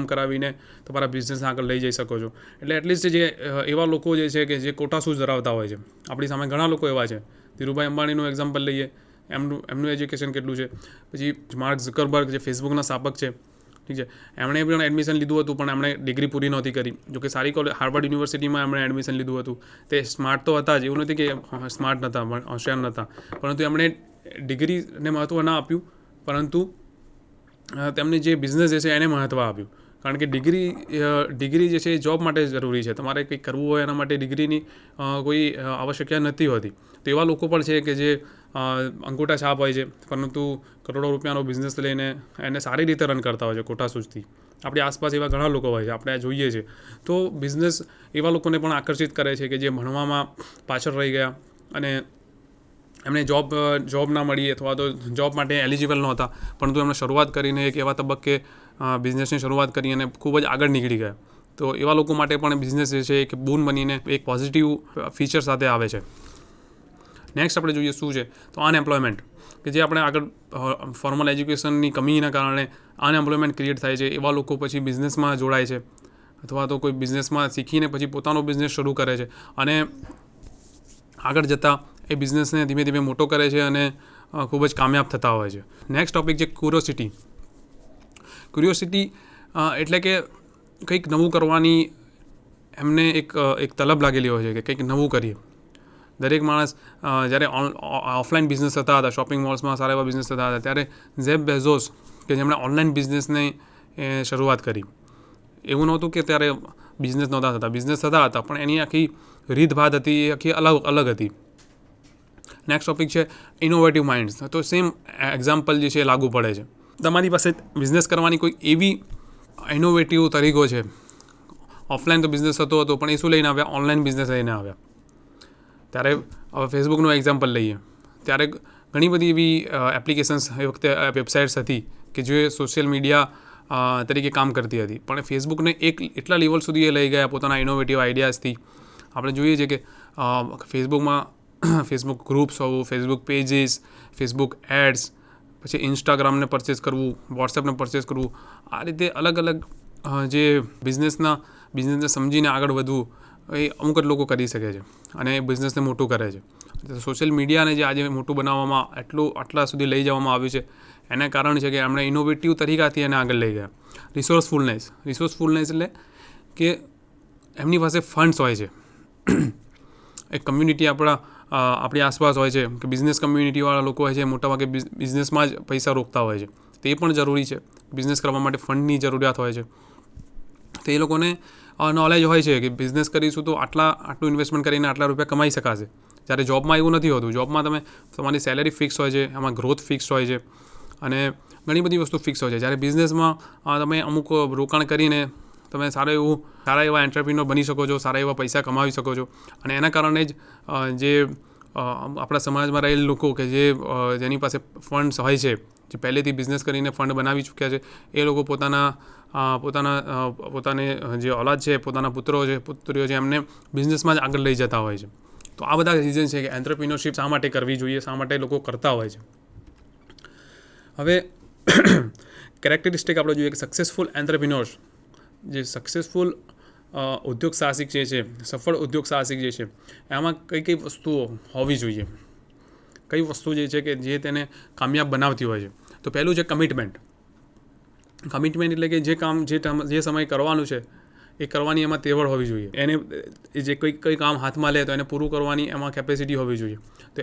કરાવીને તમારા બિઝનેસને આગળ લઈ જઈ શકો છો. એટલે એટલીસ્ટ જે એવા લોકો જે છે કે જે કોટા શૂઝ ધરાવતા હોય છે, આપણી સામે ઘણા લોકો એવા છે. ધીરુભાઈ અંબાણીનું એક્ઝામ્પલ લઈએ, એમનું એજ્યુકેશન કેટલું છે. પછી માર્ક ઝકરબર્ગ જે ફેસબુકના સ્થાપક છે, ઠીક છે, એમણે પણ એડમિશન લીધું હતું પણ એમણે ડિગ્રી પૂરી નહોતી કરી. જોકે સારી હાર્વર્ડ યુનિવર્સિટીમાં એમણે એડમિશન લીધું હતું. તે સ્માર્ટ તો હતા જ, એવું નથી કે સ્માર્ટ નહોતા, હોશિયાર નહોતા, પરંતુ એમણે ડિગ્રીને મહત્ત્વ ના આપ્યું, પરંતુ તેમને જે બિઝનેસ જે છે એને મહત્ત્વ આપ્યું. કારણ કે ડિગ્રી જે છે એ જોબ માટે જરૂરી છે. તમારે કંઈક કરવું હોય એના માટે ડિગ્રીની કોઈ આવશ્યકતા નથી હોતી. તો એવા લોકો પણ છે કે જે અંગૂઠા છાપ હોય છે પરંતુ કરોડો રૂપિયાનો બિઝનેસ લઈને એને સારી રીતે રન કરતા હોય છે કોટા સૂઝથી. આપણી આસપાસ એવા ઘણા લોકો હોય છે, આપણે આ જોઈએ છીએ. તો બિઝનેસ એવા લોકોને પણ આકર્ષિત કરે છે કે જે ભણવામાં પાછળ રહી ગયા અને એમને જોબ ના મળી અથવા તો જોબ માટે એલિજિબલ નહોતા, પરંતુ એમણે શરૂઆત કરીને એક એવા તબક્કે બિઝનેસની શરૂઆત કરી અને ખૂબ જ આગળ નીકળી ગયા. તો એવા લોકો માટે પણ બિઝનેસ જે છે એક બૂન બનીને એક પોઝિટિવ ફીચર સાથે આવે છે. નેક્સ્ટ આપણે જોઈએ શું છે તો અનએમ્પ્લોયમેન્ટ, કે જે આપણે આગળ ફોર્મલ એજ્યુકેશનની કમીના કારણે અનએમ્પ્લોયમેન્ટ ક્રિએટ થાય છે. એવા લોકો પછી બિઝનેસમાં જોડાય છે અથવા તો કોઈ બિઝનેસમાં શીખીને પછી પોતાનો બિઝનેસ શરૂ કરે છે અને આગળ જતાં એ બિઝનેસને ધીમે ધીમે મોટો કરે છે અને ખૂબ જ કામયાબ થતા હોય છે. નેક્સ્ટ ટોપિક છે ક્યુરિયોસિટી. એટલે કે કંઈક નવું કરવાની એમને એક તલબ લાગેલી હોય છે કે કંઈક નવું કરીએ. દરેક માણસ જ્યારે ઓફલાઈન બિઝનેસ થતા હતા, શોપિંગ મોલ્સમાં સારા એવા બિઝનેસ થતા હતા, ત્યારે જેફ બેઝોસ કે જેમણે ઓનલાઈન બિઝનેસની શરૂઆત કરી, એવું નહોતું કે ત્યારે બિઝનેસ નહોતા થતા, બિઝનેસ થતા હતા પણ એની આખી રીતભાત હતી એ આખી અલગ હતી. નેક્સ્ટ ટોપિક છે ઇનોવેટિવ માઇન્ડ્સ. તો સેમ એક્ઝામ્પલ જે છે એ લાગુ પડે છે. તમારી પાસે બિઝનેસ કરવાની કોઈ એવી ઇનોવેટિવ તરીકો છે. ઓફલાઈન તો બિઝનેસ થતો હતો પણ એ શું લઈને આવ્યા, ઓનલાઈન બિઝનેસ લઈને આવ્યા. ત્યારે હવે ફેસબુકનું એક્ઝામ્પલ લઈએ, ત્યારે ઘણી બધી એવી એપ્લિકેશન્સ એ વખતે વેબસાઇટ્સ હતી કે જે સોશિયલ મીડિયા તરીકે કામ કરતી હતી, પણ ફેસબુકને એટલા લેવલ સુધી એ લઈ ગયા પોતાના ઇનોવેટિવ આઈડિયાઝથી. આપણે જોઈએ છીએ કે ફેસબુક ગ્રુપ્સ હોવું, ફેસબુક પેજીસ, ફેસબુક એડ્સ, પછી ઇન્સ્ટાગ્રામને પરચેસ કરવું, વોટ્સએપને પરચેસ કરવું, આ રીતે અલગ અલગ જે બિઝનેસને સમજીને આગળ વધવું એ અમુક જ લોકો કરી શકે છે અને એ બિઝનેસને મોટું કરે છે. સોશિયલ મીડિયાને જે આજે મોટું બનાવવામાં આટલા સુધી લઈ જવામાં આવ્યું છે એના કારણ છે કે એમણે ઇનોવેટિવ તરીકાથી એને આગળ લઈ ગયા. રિસોર્સફુલનેસ એટલે કે એમની પાસે ફંડ્સ હોય છે. એક કમ્યુનિટી આપણી આસપાસ હોય છે કે બિઝનેસ કમ્યુનિટીવાળા લોકો હોય છે, મોટાભાગે બિઝનેસમાં જ પૈસા રોકતા હોય છે. તે પણ જરૂરી છે. બિઝનેસ કરવા માટે ફંડની જરૂરિયાત હોય છે. તો એ લોકોને નોલેજ હોય છે કે બિઝનેસ કરીશું તો આટલું ઇન્વેસ્ટમેન્ટ કરીને આટલા રૂપિયા કમાઈ શકાશે. જ્યારે જોબમાં એવું નથી હોતું. જોબમાં તમારી સેલેરી ફિક્સ હોય છે, એમાં ગ્રોથ ફિક્સ હોય છે અને ઘણી બધી વસ્તુ ફિક્સ હોય છે. જ્યારે બિઝનેસમાં તમે અમુક રોકાણ કરીને તમે સારા એવા એન્ટરપ્રિન્યોર બની શકો છો, સારા એવા પૈસા કમાવી શકો છો. અને એના કારણે જ જે આપણા સમાજમાં રહેલા લોકો કે જેની પાસે ફંડ્સ હોય છે, જે પહેલેથી બિઝનેસ કરીને ફંડ બનાવી ચૂક્યા છે, એ લોકો પોતાને જે ઓલાદ છે, પોતાના પુત્રો છે, પુત્રીઓ છે, એમને બિઝનેસમાં જ આગળ લઈ જતા હોય છે. તો આ બધા રીઝન છે કે એન્ટરપ્રિન્યોરશિપ શા માટે કરવી જોઈએ, શા માટે લોકો કરતા હોય છે. હવે કેરેક્ટરિસ્ટિક આપણે જોઈએ કે સક્સેસફુલ એન્ટરપ્રિન્યોર્સ, જે સક્સેસફુલ ઉદ્યોગ સાહસિક જે છે, સફળ ઉદ્યોગ સાહસિક જે છે, એમાં કઈ કઈ વસ્તુઓ હોવી જોઈએ, કઈ વસ્તુ જે છે કે જે તેને કામયાબ બનાવતી હોય છે. તો પહેલું છે કમિટમેન્ટ. કમિટમેન્ટ એટલે કે જે કામ જે સમય કરવાનું છે એ કરવાની એમાં તેવડ હોવી જોઈએ. એને જે કંઈ કામ હાથમાં લે તો એને પૂરું કરવાની એમાં કેપેસિટી હોવી જોઈએ. તો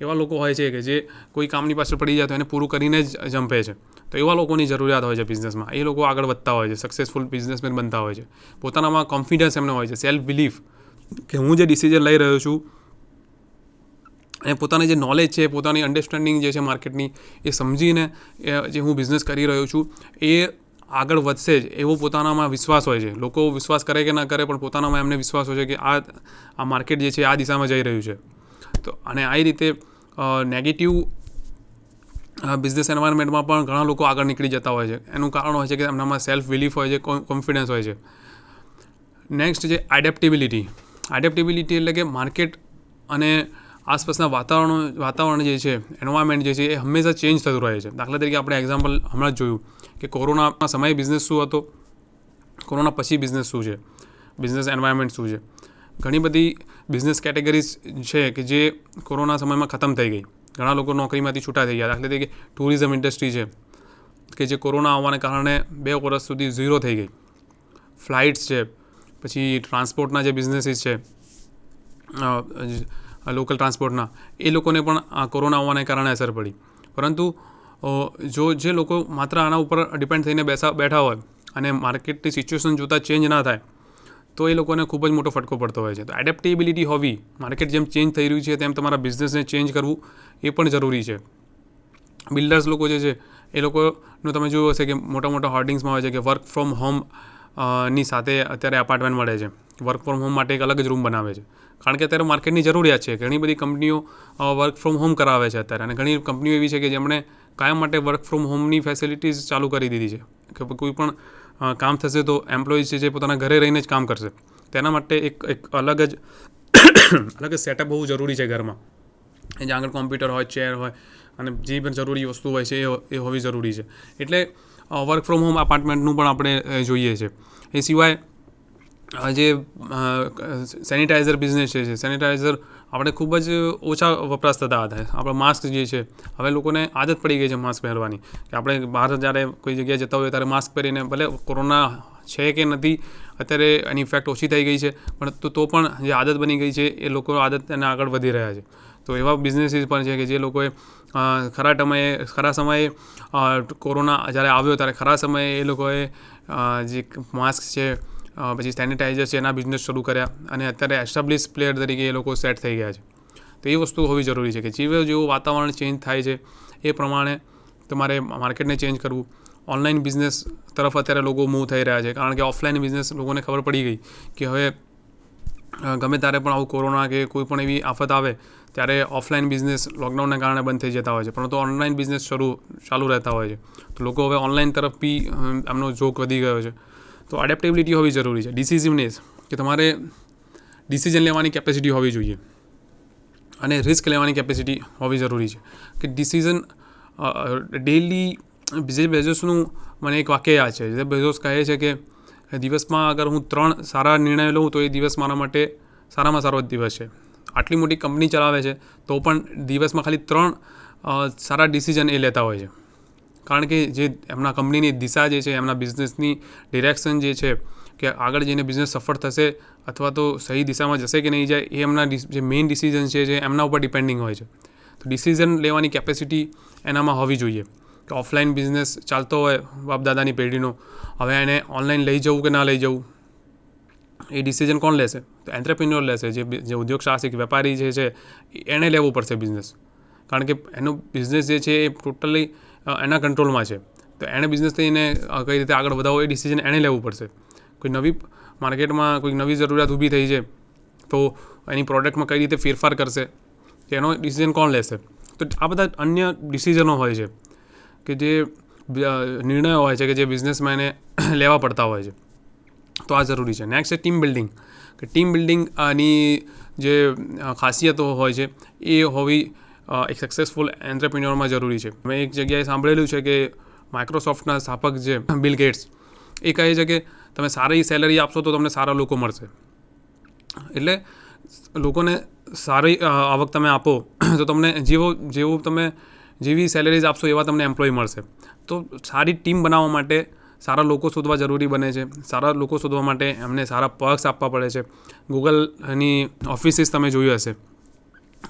એવા લોકો હોય છે કે જે કોઈ કામની પાછળ પડી જાય તો એને પૂરું કરીને જ જંપે છે. તો એવા લોકોની જરૂરિયાત હોય છે બિઝનેસમાં. એ લોકો આગળ વધતા હોય છે, સક્સેસફુલ બિઝનેસમેન બનતા હોય છે. પોતાનામાં કોન્ફિડન્સ એમને હોય છે, સેલ્ફ બિલીફ કે હું જે ડિસિઝન લઈ રહ્યો છું અને પોતાની જે નોલેજ છે, પોતાની અન્ડરસ્ટેન્ડિંગ જે છે માર્કેટની, એ સમજીને જે હું બિઝનેસ કરી રહ્યો છું એ આગળ વધશે જ એવો પોતાનામાં વિશ્વાસ હોય છે. લોકો વિશ્વાસ કરે કે ના કરે પણ પોતાનામાં એમને વિશ્વાસ હોય છે કે આ માર્કેટ જે છે આ દિશામાં જઈ રહ્યું છે. તો અને આ રીતે નેગેટિવ બિઝનેસ એન્વાયરમેન્ટમાં પણ ઘણા લોકો આગળ નીકળી જતા હોય છે. એનું કારણ હોય છે કે એમનામાં સેલ્ફ બિલીફ હોય છે, કોન્ફિડન્સ હોય છે. નેક્સ્ટ છે એડેપ્ટેબિલિટી. એડેપ્ટેબિલિટી એટલે કે માર્કેટ અને આસપાસના વાતાવરણ જે છે, એન્વાયરમેન્ટ જે છે એ હંમેશા ચેન્જ થતું રહે છે. દાખલા તરીકે આપણે એક્ઝામ્પલ હમણાં જ જોયું કે કોરોનાના સમયે બિઝનેસ શું હતો, કોરોના પછી બિઝનેસ શું છે, બિઝનેસ એન્વાયરમેન્ટ શું છે. ઘણી બધી બિઝનેસ કેટેગરીઝ છે કે જે કોરોના સમયમાં ખતમ થઈ ગઈ. ઘણા લોકો નોકરીમાંથી છૂટા થઈ ગયા. દાખલા તરીકે ટુરિઝમ ઇન્ડસ્ટ્રી છે કે જે કોરોના આવવાને કારણે 2 વર્ષ સુધી ઝીરો થઈ ગઈ. ફ્લાઇટ્સ છે, પછી ટ્રાન્સપોર્ટના જે બિઝનેસીસ છે, લોકલ ટ્રાન્સપોર્ટના, એ લોકોને પણ આ કોરોના આવવાને કારણે અસર પડી. પરંતુ જે લોકો માત્ર આના ઉપર ડિપેન્ડ થઈને બેઠા હોય અને માર્કેટની સિચ્યુએશન જોતાં ચેન્જ ના થાય તો એ લોકોને ખૂબ જ મોટો ફટકો પડતો હોય છે. તો એડેપ્ટેબિલિટી હોવી, માર્કેટ જેમ ચેન્જ થઈ રહ્યું છે તેમ તમારા બિઝનેસને ચેન્જ કરવું એ પણ જરૂરી છે. બિલ્ડર્સ લોકો જે છે એ લોકોનું તમે જોયું હશે કે મોટા મોટા હોર્ડિંગ્સમાં હોય છે કે વર્ક ફ્રોમ હોમ ની સાથે અત્યારે એપાર્ટમેન્ટ મળે છે. વર્ક ફ્રોમ હોમ માટે એક અલગ જ રૂમ બનાવે છે, કારણ કે અત્યારે માર્કેટની જરૂરિયાત છે. ઘણી બધી કંપનીઓ વર્ક ફ્રોમ હોમ કરાવે છે અત્યારે, અને ઘણી કંપનીઓ એવી છે કે જેમણે કાયમ માટે વર્ક ફ્રોમ હોમની ફેસિલિટીઝ ચાલુ કરી દીધી છે કે કોઈ પણ કામ થશે તો એમ્પ્લોઈઝ જે છે પોતાના ઘરે રહીને જ કામ કરશે. તેના માટે એક અલગ જ સેટઅપ હોવું જરૂરી છે ઘરમાં. જ્યાં આગળ કોમ્પ્યુટર હોય, ચેર હોય અને જે પણ જરૂરી વસ્તુ હોય છે એ હોવી જરૂરી છે. એટલે વર્ક ફ્રોમ હોમ અપાર્ટમેન્ટનું પણ આપણે જોઈએ છે. એ સિવાય જે સેનિટાઈઝર બિઝનેસ છે, સેનિટાઈઝર આપણે ખૂબ જ ઓછા વપરાશ થતા હતા. આપણે માસ્ક જે છે, હવે લોકોને આદત પડી ગઈ છે માસ્ક પહેરવાની, કે આપણે બહાર જ્યારે કોઈ જગ્યાએ જતા હોય ત્યારે માસ્ક પહેરીને, ભલે કોરોના છે કે નથી અત્યારે એની ઇફેક્ટ ઓછી થઈ ગઈ છે, પણ તો પણ જે આદત બની ગઈ છે એ લોકો આદત એને આગળ વધી રહ્યા છે. તો એવા બિઝનેસીસ પણ છે કે જે લોકોએ ખરા સમયે કોરોના જ્યારે આવ્યો ત્યારે ખરા સમયે એ લોકોએ જે માસ્ક છે, પછી સેનિટાઈઝર છે, એના બિઝનેસ શરૂ કર્યા અને અત્યારે એસ્ટાબ્લિશ પ્લેયર તરીકે એ લોકો સેટ થઈ ગયા છે. તો એ વસ્તુ હોવી જરૂરી છે કે જેવું વાતાવરણ ચેન્જ થાય છે એ પ્રમાણે તમારે માર્કેટને ચેન્જ કરવું. ઓનલાઈન બિઝનેસ તરફ અત્યારે લોકો મૂવ થઈ રહ્યા છે, કારણ કે ઓફલાઈન બિઝનેસ લોકોને ખબર પડી ગઈ કે હવે ગમે ત્યારે પણ આવું કોરોના કે કોઈ પણ એવી આફત આવે ત્યારે ઓફલાઈન બિઝનેસ લોકડાઉનના કારણે બંધ થઈ જતા હોય છે, પરંતુ ઓનલાઈન બિઝનેસ ચાલુ રહેતા હોય છે. તો લોકો હવે ઓનલાઈન તરફ બી એમનો ઝોક વધી ગયો છે. તો એડેપ્ટેબિલિટી હોવી જરૂરી છે. ડિસિઝિવનેસ, કે તમારે ડિસિઝન લેવાની કેપેસિટી હોવી જોઈએ અને રિસ્ક લેવાની કેપેસિટી હોવી જરૂરી છે. કે ડિસિઝન ડેઇલી જે બેઝોસનું મને એક વાક્ય યાદ છે. જે બેઝોસ કહે છે કે દિવસમાં અગર હું 3 સારા નિર્ણય લઉં તો એ દિવસ મારા માટે સારામાં સારો જ દિવસ છે. આટલી મોટી કંપની ચલાવે છે તો પણ દિવસમાં ખાલી 3 સારા ડિસિઝન એ લેતા હોય છે, કારણ કે જે એમના કંપનીની દિશા જે છે, એમના બિઝનેસની ડિરેક્શન જે છે, કે આગળ જઈને બિઝનેસ સફળ થશે અથવા તો સહી દિશામાં જશે કે નહીં જાય, એ એમના જે મેઇન ડિસિઝન છે જે એમના ઉપર ડિપેન્ડિંગ હોય છે. તો ડિસિઝન લેવાની કેપેસિટી એનામાં હોવી જોઈએ. કે ઓફલાઈન બિઝનેસ ચાલતો હોય બાપદાદાની પેઢીનો, હવે એને ઓનલાઈન લઈ જવું કે ના લઈ જવું, એ ડિસિઝન કોણ લેશે? તો એન્ટરપ્રિન્યોર લેશે. જે ઉદ્યોગ સાહસિક વેપારી જે છે એણે લેવું પડશે બિઝનેસ, કારણ કે એનો બિઝનેસ જે છે એ ટોટલી એના કંટ્રોલમાં છે. તો એણે બિઝનેસ થઈને કઈ રીતે આગળ વધારવો એ ડિસિઝન એણે લેવું પડશે. કોઈ નવી માર્કેટમાં કોઈ નવી જરૂરિયાત ઊભી થઈ છે તો એની પ્રોડક્ટમાં કઈ રીતે ફેરફાર કરશે, એનો ડિસિઝન કોણ લેશે? તો આ બધા અન્ય ડિસિઝનો હોય છે કે જે નિર્ણયો હોય છે કે જે બિઝનેસમેને લેવા પડતા હોય છે. તો આ જરૂરી છે. નેક્સ્ટ છે ટીમ બિલ્ડિંગ, કે ટીમ બિલ્ડિંગની જે ખાસિયતો હોય છે એ હોવી એક સક્સેસફુલ એન્ટરપ્રિન્યોરમાં જરૂરી છે. મેં એક જગ્યાએ સાંભળેલું છે કે માઇક્રોસોફ્ટના સ્થાપક જે બિલ ગેટ્સ એ કહે છે કે તમે સારી સેલરી આપશો તો તમને સારા લોકો મળશે. એટલે લોકોને સારી આવક તમે આપો તો તમને જેવી સેલરીઝ આપશો એવા તમને એમ્પ્લોય મળશે. તો સારી ટીમ બનાવવા માટે સારા લોકો શોધવા જરૂરી બને છે. સારા લોકો શોધવા માટે એમને સારા પર્ક્સ આપવા પડે છે. ગૂગલની ઓફિસીસ તમે જોયું હશે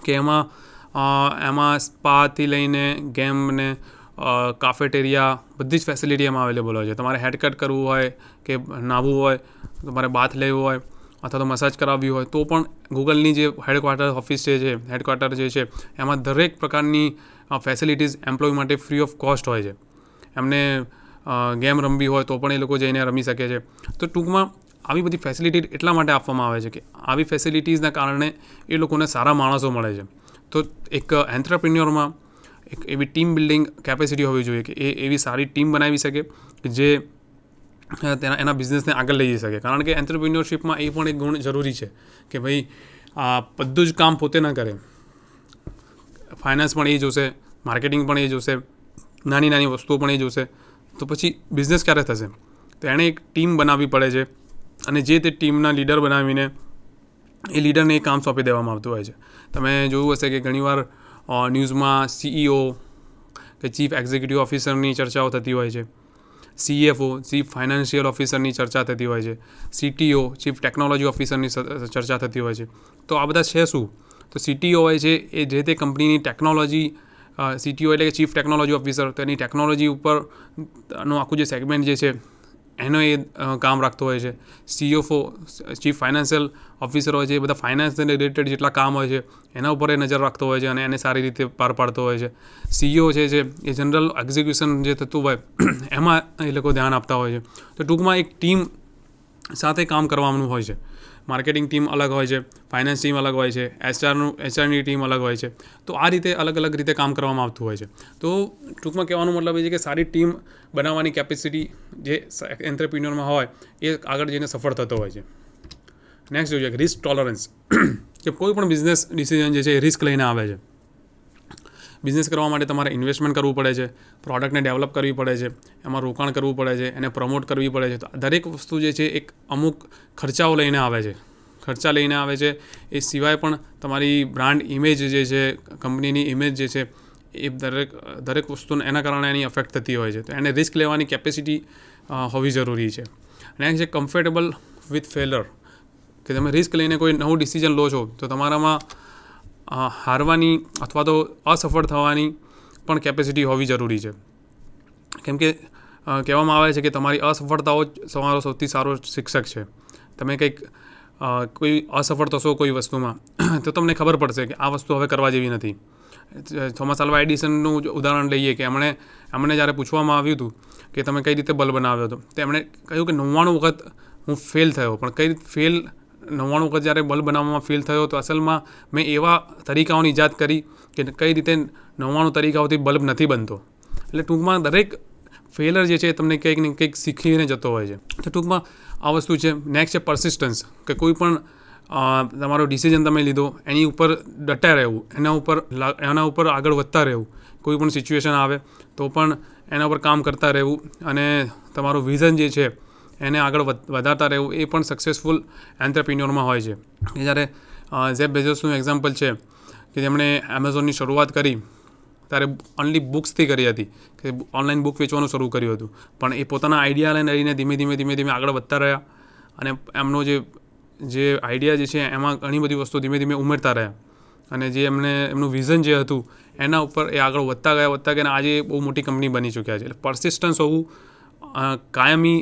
કે એમાં સ્પાથી લઈને ગેમને કાફેટેરિયા બધી જ ફેસિલિટી એમાં અવેલેબલ હોય છે. તમારે હેર કટ કરવું હોય કે નાહવું હોય, તમારે બાથ લેવું હોય અથવા તો મસાજ કરાવવી હોય તો પણ ગૂગલની જે હેડક્વાર્ટર જે છે એમાં દરેક પ્રકારની ફેસિલિટીઝ એમ્પ્લોય માટે ફ્રી ઓફ કોસ્ટ હોય છે. એમને ગેમ રમવી હોય તો પણ એ લોકો જઈને રમી શકે છે. તો ટૂંકમાં આવી બધી ફેસિલિટી એટલા માટે આપવામાં આવે છે કે આવી ફેસિલિટીઝના કારણે એ લોકોને સારા માણસો મળે છે. તો એક એન્ટરપ્રિન્યોરમાં એક એવી ટીમ બિલ્ડિંગ કેપેસિટી હોવી જોઈએ કે એ એવી સારી ટીમ બનાવી શકે કે જે એના બિઝનેસને આગળ લઈ જઈ શકે. કારણ કે એન્ટરપ્રિન્યોરશિપમાં એ પણ એક ગુણ જરૂરી છે કે ભાઈ બધું જ કામ પોતે ન કરે. ફાઇનાન્સ પણ એ જોશે, માર્કેટિંગ પણ એ જોશે, નાની નાની વસ્તુઓ પણ એ જોશે. તો પછી બિઝનેસ ક્યારે થશે? તો એણે એક ટીમ બનાવવી પડે છે અને જે તે ટીમના લીડર બનાવીને એ લીડરને એ કામ સોંપી દેવામાં આવતું હોય છે. તમે જોયું હશે કે ઘણીવાર ન્યૂઝમાં CEO કે ચીફ એક્ઝિક્યુટિવ ઓફિસરની ચર્ચાઓ થતી હોય છે, CFO ચીફ ફાઇનાન્શિયલ ઓફિસરની ચર્ચા થતી હોય છે, CTO ચીફ ટેકનોલોજી ઓફિસરની ચર્ચા થતી હોય છે. તો આ બધા છે શું? તો CTO હોય છે એ જે તે કંપનીની ટેકનોલોજી, CTO એટલે કે ચીફ ટેકનોલોજી ઓફિસર, તો એની ટેકનોલોજી ઉપરનું આખું જે સેગમેન્ટ જે છે એનો એ કામ રાખતો હોય છે. CFO ચીફ ફાઇનાન્શિયલ ઓફિસર હોય છે એ બધા ફાઇનાન્સને રિલેટેડ જેટલા કામ હોય છે એના ઉપર એ નજર રાખતો હોય છે અને એને સારી રીતે પાર પાડતો હોય છે. CEO છે જે એ જનરલ એક્ઝિક્યુશન જે થતું હોય એમાં એ લોકો ધ્યાન આપતા હોય છે. તો ટૂંકમાં એક ટીમ સાથે કામ કરવાનું હોય છે. માર્કેટિંગ ટીમ અલગ હોય છે, ફાઇનાન્સ ટીમ અલગ હોય છે, HRની ટીમ અલગ હોય છે. તો આ રીતે અલગ અલગ રીતે કામ કરવામાં આવતું હોય છે. તો ટૂંકમાં કહેવાનો મતલબ એ છે કે સારી ટીમ બનાવવાની કેપેસિટી જે એન્ટરપ્રિન્યોરમાં હોય એ આગળ જઈને સફળ થતો હોય છે. નેક્સ્ટ જોઈએ કે રિસ્ક ટોલરન્સ. કે કોઈ પણ બિઝનેસ ડિસિઝન જે છે એ રિસ્ક લઈને આવે છે. બિઝનેસ કરવા માટે તમારે ઇન્વેસ્ટમેન્ટ કરવું પડે છે, પ્રોડક્ટને ડેવલપ કરવી પડે છે, એમાં રોકાણ કરવું પડે છે, એને પ્રમોટ કરવી પડે છે. તો દરેક વસ્તુ જે છે એક અમુક ખર્ચાઓ લઈને આવે છે. ખર્ચા લઈને આવે છે. એ સિવાય પણ તમારી બ્રાન્ડ ઇમેજ જે છે, કંપનીની ઇમેજ જે છે એ દરેક વસ્તુને એના કારણે એની અફેક્ટ થતી હોય છે. તો એને રિસ્ક લેવાની કેપેસિટી હોવી જરૂરી છે. નેક્સ્ટ છે કમ્ફર્ટેબલ વિથ ફેલર. કે તમે રિસ્ક લઈને કોઈ નવું ડિસિઝન લો છો તો તમારામાં હારવાની અથવા તો અસફળ થવાની પણ કેપેસિટી હોવી જરૂરી છે. કેમ કે કહેવામાં આવે છે કે તમારી અસફળતાઓ જ તમારો સૌથી સારો શિક્ષક છે. તમે કોઈ અસફળ થશો કોઈ વસ્તુમાં તો તમને ખબર પડશે કે આ વસ્તુ હવે કરવા જેવી નથી. થોમસ આલ્વા એડિસનનું ઉદાહરણ લઈએ કે એમણે જ્યારે પૂછવામાં આવ્યું હતું કે તમે કઈ રીતે બલ્બ બનાવ્યો હતો તો એમણે કહ્યું કે 99 વખત હું ફેલ થયો, પણ 99 વખત જ્યારે બલ્બ બનાવવામાં ફેલ થયો તો અસલમાં મેં એવા તરીકાઓની ઈજાદ કરી કે કઈ રીતે 99 તરીકાઓથી બલ્બ નથી બનતો. એટલે ટૂંકમાં દરેક ફેલર જે છે એ તમને કંઈક ને કંઈક શીખીને જતો હોય છે. તો ટૂંકમાં આ વસ્તુ છે. નેક્સ્ટ છે પરસિસ્ટન્સ. કે કોઈ પણ તમારો ડિસિઝન તમે લીધો એની ઉપર ડટ્યા રહેવું, એના ઉપર આગળ વધતા રહેવું. કોઈ પણ સિચ્યુએશન આવે તો પણ એના ઉપર કામ કરતા રહેવું અને તમારું વિઝન જે છે એને આગળ વધારતા રહેવું એ પણ સક્સેસફુલ એન્ટરપ્રિન્યોરમાં હોય છે. કે જ્યારે જેફ બેઝોસનું એક્ઝામ્પલ છે કે જેમણે એમેઝોનની શરૂઆત કરી ત્યારે ઓનલી બુક્સથી કરી હતી, કે ઓનલાઈન બુક વેચવાનું શરૂ કર્યું હતું. પણ એ પોતાના આઈડિયા લઈને ધીમે ધીમે આગળ વધતા રહ્યા અને એમનો જે આઈડિયા જે છે એમાં ઘણી બધી વસ્તુ ધીમે ધીમે ઉમેરતા રહ્યા અને જે એમનું વિઝન જે હતું એના ઉપર એ આગળ વધતા ગયા આજે બહુ મોટી કંપની બની ચૂક્યા છે. એટલે પરસિસ્ટન્સ હોવું, કાયમી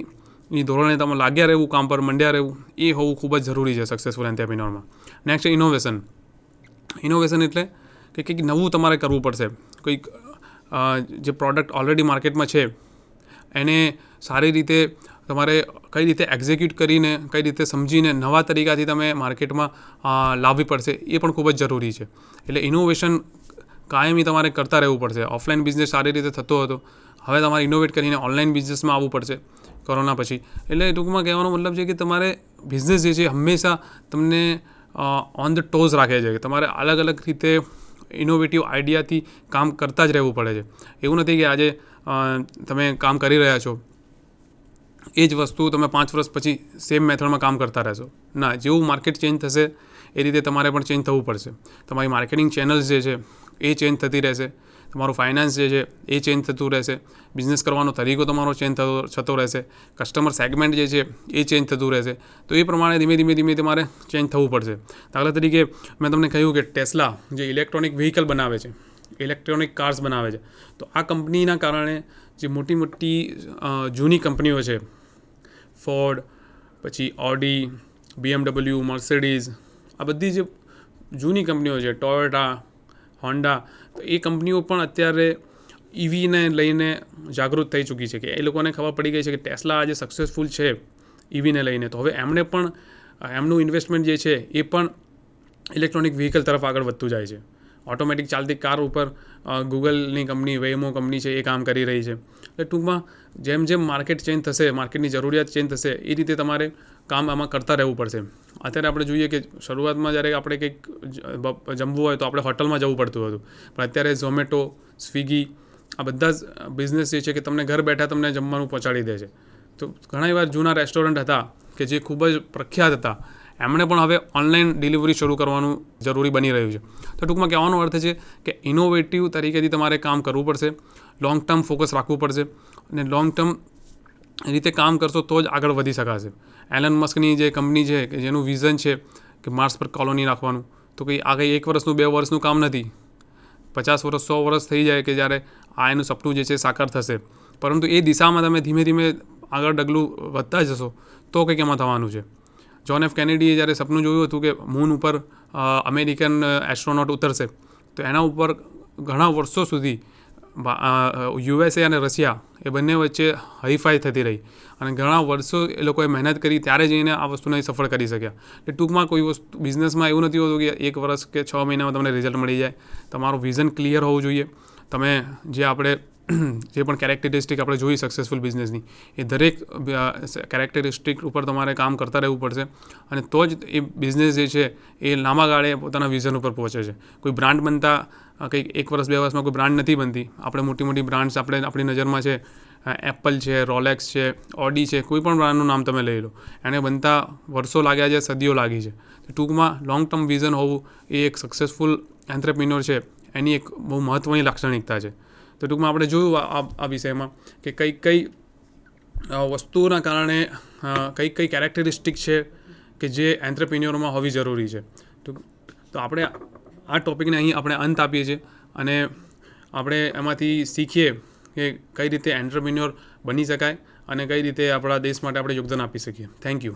ધોરણે તમે લાગ્યા રહેવું, કામ પર મંડ્યા રહેવું, એ હોવું ખૂબ જ જરૂરી છે સક્સેસફુલ એન્ટરપ્રિન્યોરમાં. નેક્સ્ટ છે ઇનોવેશન. ઇનોવેશન એટલે કે કંઈક નવું તમારે કરવું પડશે. કોઈક જે પ્રોડક્ટ ઓલરેડી માર્કેટમાં છે એને સારી રીતે તમારે કઈ રીતે એક્ઝિક્યુટ કરીને, કઈ રીતે સમજીને નવા તરીકાથી તમે માર્કેટમાં લાવવી પડશે, એ પણ ખૂબ જ જરૂરી છે. એટલે ઇનોવેશન કાયમી તમારે કરતા રહેવું પડશે. ઓફલાઈન બિઝનેસ સારી રીતે થતો હતો, હવે તમારે ઇનોવેટ કરીને ઓનલાઈન બિઝનેસમાં આવવું પડશે કોરોના પછી. એટલે ટૂંકમાં કહેવાનો મતલબ છે કે તમારે બિઝનેસ જે છે હંમેશા તમને ઓન ધ ટોઝ રાખે છે. તમારે અલગ અલગ રીતે ઇનોવેટિવ આઈડિયાથી કામ કરતા જ રહેવું પડે છે. એવું નથી કે આજે તમે કામ કરી રહ્યા છો એ જ વસ્તુ તમે 5 વર્ષ પછી સેમ મેથડમાં કામ કરતા રહેશો. ના, જેવું માર્કેટ ચેન્જ થશે એ રીતે તમારે પણ ચેન્જ થવું પડશે. તમારી માર્કેટિંગ ચેનલ્સ જે છે એ ચેન્જ થતી રહેશે. તમારું ફાઇનાન્સ જે છે એ ચેન્જ થતું રહેશે. બિઝનેસ કરવાનો તરીકો તમારો ચેન્જ થતો રહેશે. કસ્ટમર સેગમેન્ટ જે છે એ ચેન્જ થતું રહેશે. તો એ પ્રમાણે ધીમે ધીમે તમારે ચેન્જ થવું પડશે. દાખલા તરીકે મેં તમને કહ્યું કે ટેસ્લા જે ઇલેક્ટ્રોનિક વ્હીકલ બનાવે છે, ઇલેક્ટ્રોનિક કાર્સ બનાવે છે, તો આ કંપનીના કારણે જે મોટી મોટી જૂની કંપનીઓ છે, ફોર્ડ, પછી ઓડી, BMW, મર્સિડીઝ, આ બધી જે જૂની કંપનીઓ છે, ટોયોટા, હોન્ડા, તો એ કંપનીઓ પણ અત્યારે EVને લઈને જાગૃત થઈ ચૂકી છે. કે એ લોકોને ખબર પડી ગઈ છે કે ટેસ્લા આજે સક્સેસફુલ છે EVને લઈને, તો હવે એમણે પણ એમનું ઇન્વેસ્ટમેન્ટ જે છે એ પણ ઇલેક્ટ્રોનિક વ્હીકલ તરફ આગળ વધતું જાય છે. ઓટોમેટિક ચાલતી કાર ઉપર ગૂગલની કંપની વેમો કંપની છે એ કામ કરી રહી છે. એટલે ટૂંકમાં જેમ જેમ માર્કેટ ચેન્જ થશે, માર્કેટની જરૂરિયાત ચેન્જ થશે, એ રીતે તમારે કામ આમાં કરતા રહેવું પડશે. અત્યારે આપણે જોઈએ કે શરૂઆતમાં જ્યારે આપણે કંઈક જમવું હોય તો આપણે હોટલમાં જવું પડતું હતું, પણ અત્યારે ઝોમેટો, સ્વિગી, આ બધા જ બિઝનેસ જે છે કે તમને ઘર બેઠા તમને જમવાનું પહોંચાડી દે છે. તો ઘણા એવા જૂના રેસ્ટોરન્ટ હતા કે જે ખૂબ જ પ્રખ્યાત હતા, એમણે પણ હવે ઓનલાઈન ડિલિવરી શરૂ કરવાનું જરૂરી બની રહ્યું છે. તો ટૂંકમાં કહેવાનો અર્થ છે કે ઇનોવેટિવ તરીકેથી તમારે કામ કરવું પડશે, લોંગ ટર્મ ફોકસ રાખવું પડશે, અને લોંગ ટર્મ રીતે કામ કરશો તો જ આગળ વધી શકાશે. એલન મસ્કની જે કંપની છે કે જેનું વિઝન છે કે માર્સ પર કોલોની નાખવાનું, તો આ કંઈ 1 વર્ષનું 2 વર્ષનું કામ નથી. 50 વર્ષ 100 વર્ષ થઈ જાય કે જ્યારે આ એનું સપનું જે છે સાકાર થશે. પરંતુ એ દિશામાં તમે ધીમે ધીમે આગળ ડગલું વધતા જશો તો કંઈક એમાં થવાનું છે. જ્હોન એફ કેનેડીએ જ્યારે સપનું જોયું હતું કે મૂન ઉપર અમેરિકન એસ્ટ્રોનોટ ઉતરશે, તો એના ઉપર ઘણા વર્ષો સુધી USA અને રશિયા એ બંને વચ્ચે હરીફાઈ થતી રહી, અને ઘણા વર્ષો એ લોકોએ મહેનત કરી ત્યારે જઈને આ વસ્તુને સફળ કરી શક્યા. એટલે ટૂંકમાં કોઈ વસ્તુ બિઝનેસમાં એવું નથી હોતું કે 1 વર્ષ કે 6 મહિનામાં તમને રિઝલ્ટ મળી જાય. તમારું વિઝન ક્લિયર હોવું જોઈએ. તમે જે પણ કેરેક્ટરિસ્ટિક આપણે જોઈ સક્સેસફુલ બિઝનેસની, એ દરેક કેરેક્ટરિસ્ટિક ઉપર તમારે કામ કરતા રહેવું પડશે, અને તો જ એ બિઝનેસ જે છે એ લાંબા ગાળે પોતાના વિઝન ઉપર પહોંચે છે. કોઈ બ્રાન્ડ બનતા કંઈક 1 વર્ષ 2 વર્ષમાં કોઈ બ્રાન્ડ નથી બનતી. આપણે મોટી મોટી બ્રાન્ડ્સ આપણી નજરમાં છે, એપલ છે, રોલેક્સ છે, ઓડી છે, કોઈ પણ બ્રાન્ડનું નામ તમે લઈ લો, એને બનતા વર્ષો લાગ્યા છે, સદીઓ લાગી છે. ટૂંકમાં લોંગ ટર્મ વિઝન હોવું એ એક સક્સેસફુલ એન્ટરપ્રિન્યોર છે એની એક બહુ મહત્ત્વની લાક્ષણિકતા છે. તો ટૂંકમાં આપણે જોયું આ વિષયમાં કે કઈ વસ્તુઓના કારણે કઈ કેરેક્ટરિસ્ટિક છે કે જે એન્ટરપ્રિન્યોરમાં હોવી જરૂરી છે. તો આપણે આ ટૉપિકને અહીં આપણે અંત આપીએ છીએ, અને આપણે એમાંથી શીખીએ કે કઈ રીતે એન્ટરપ્રિન્યોર બની શકાય અને કઈ રીતે આપણા દેશ માટે આપણે યોગદાન આપી શકીએ. Thank you.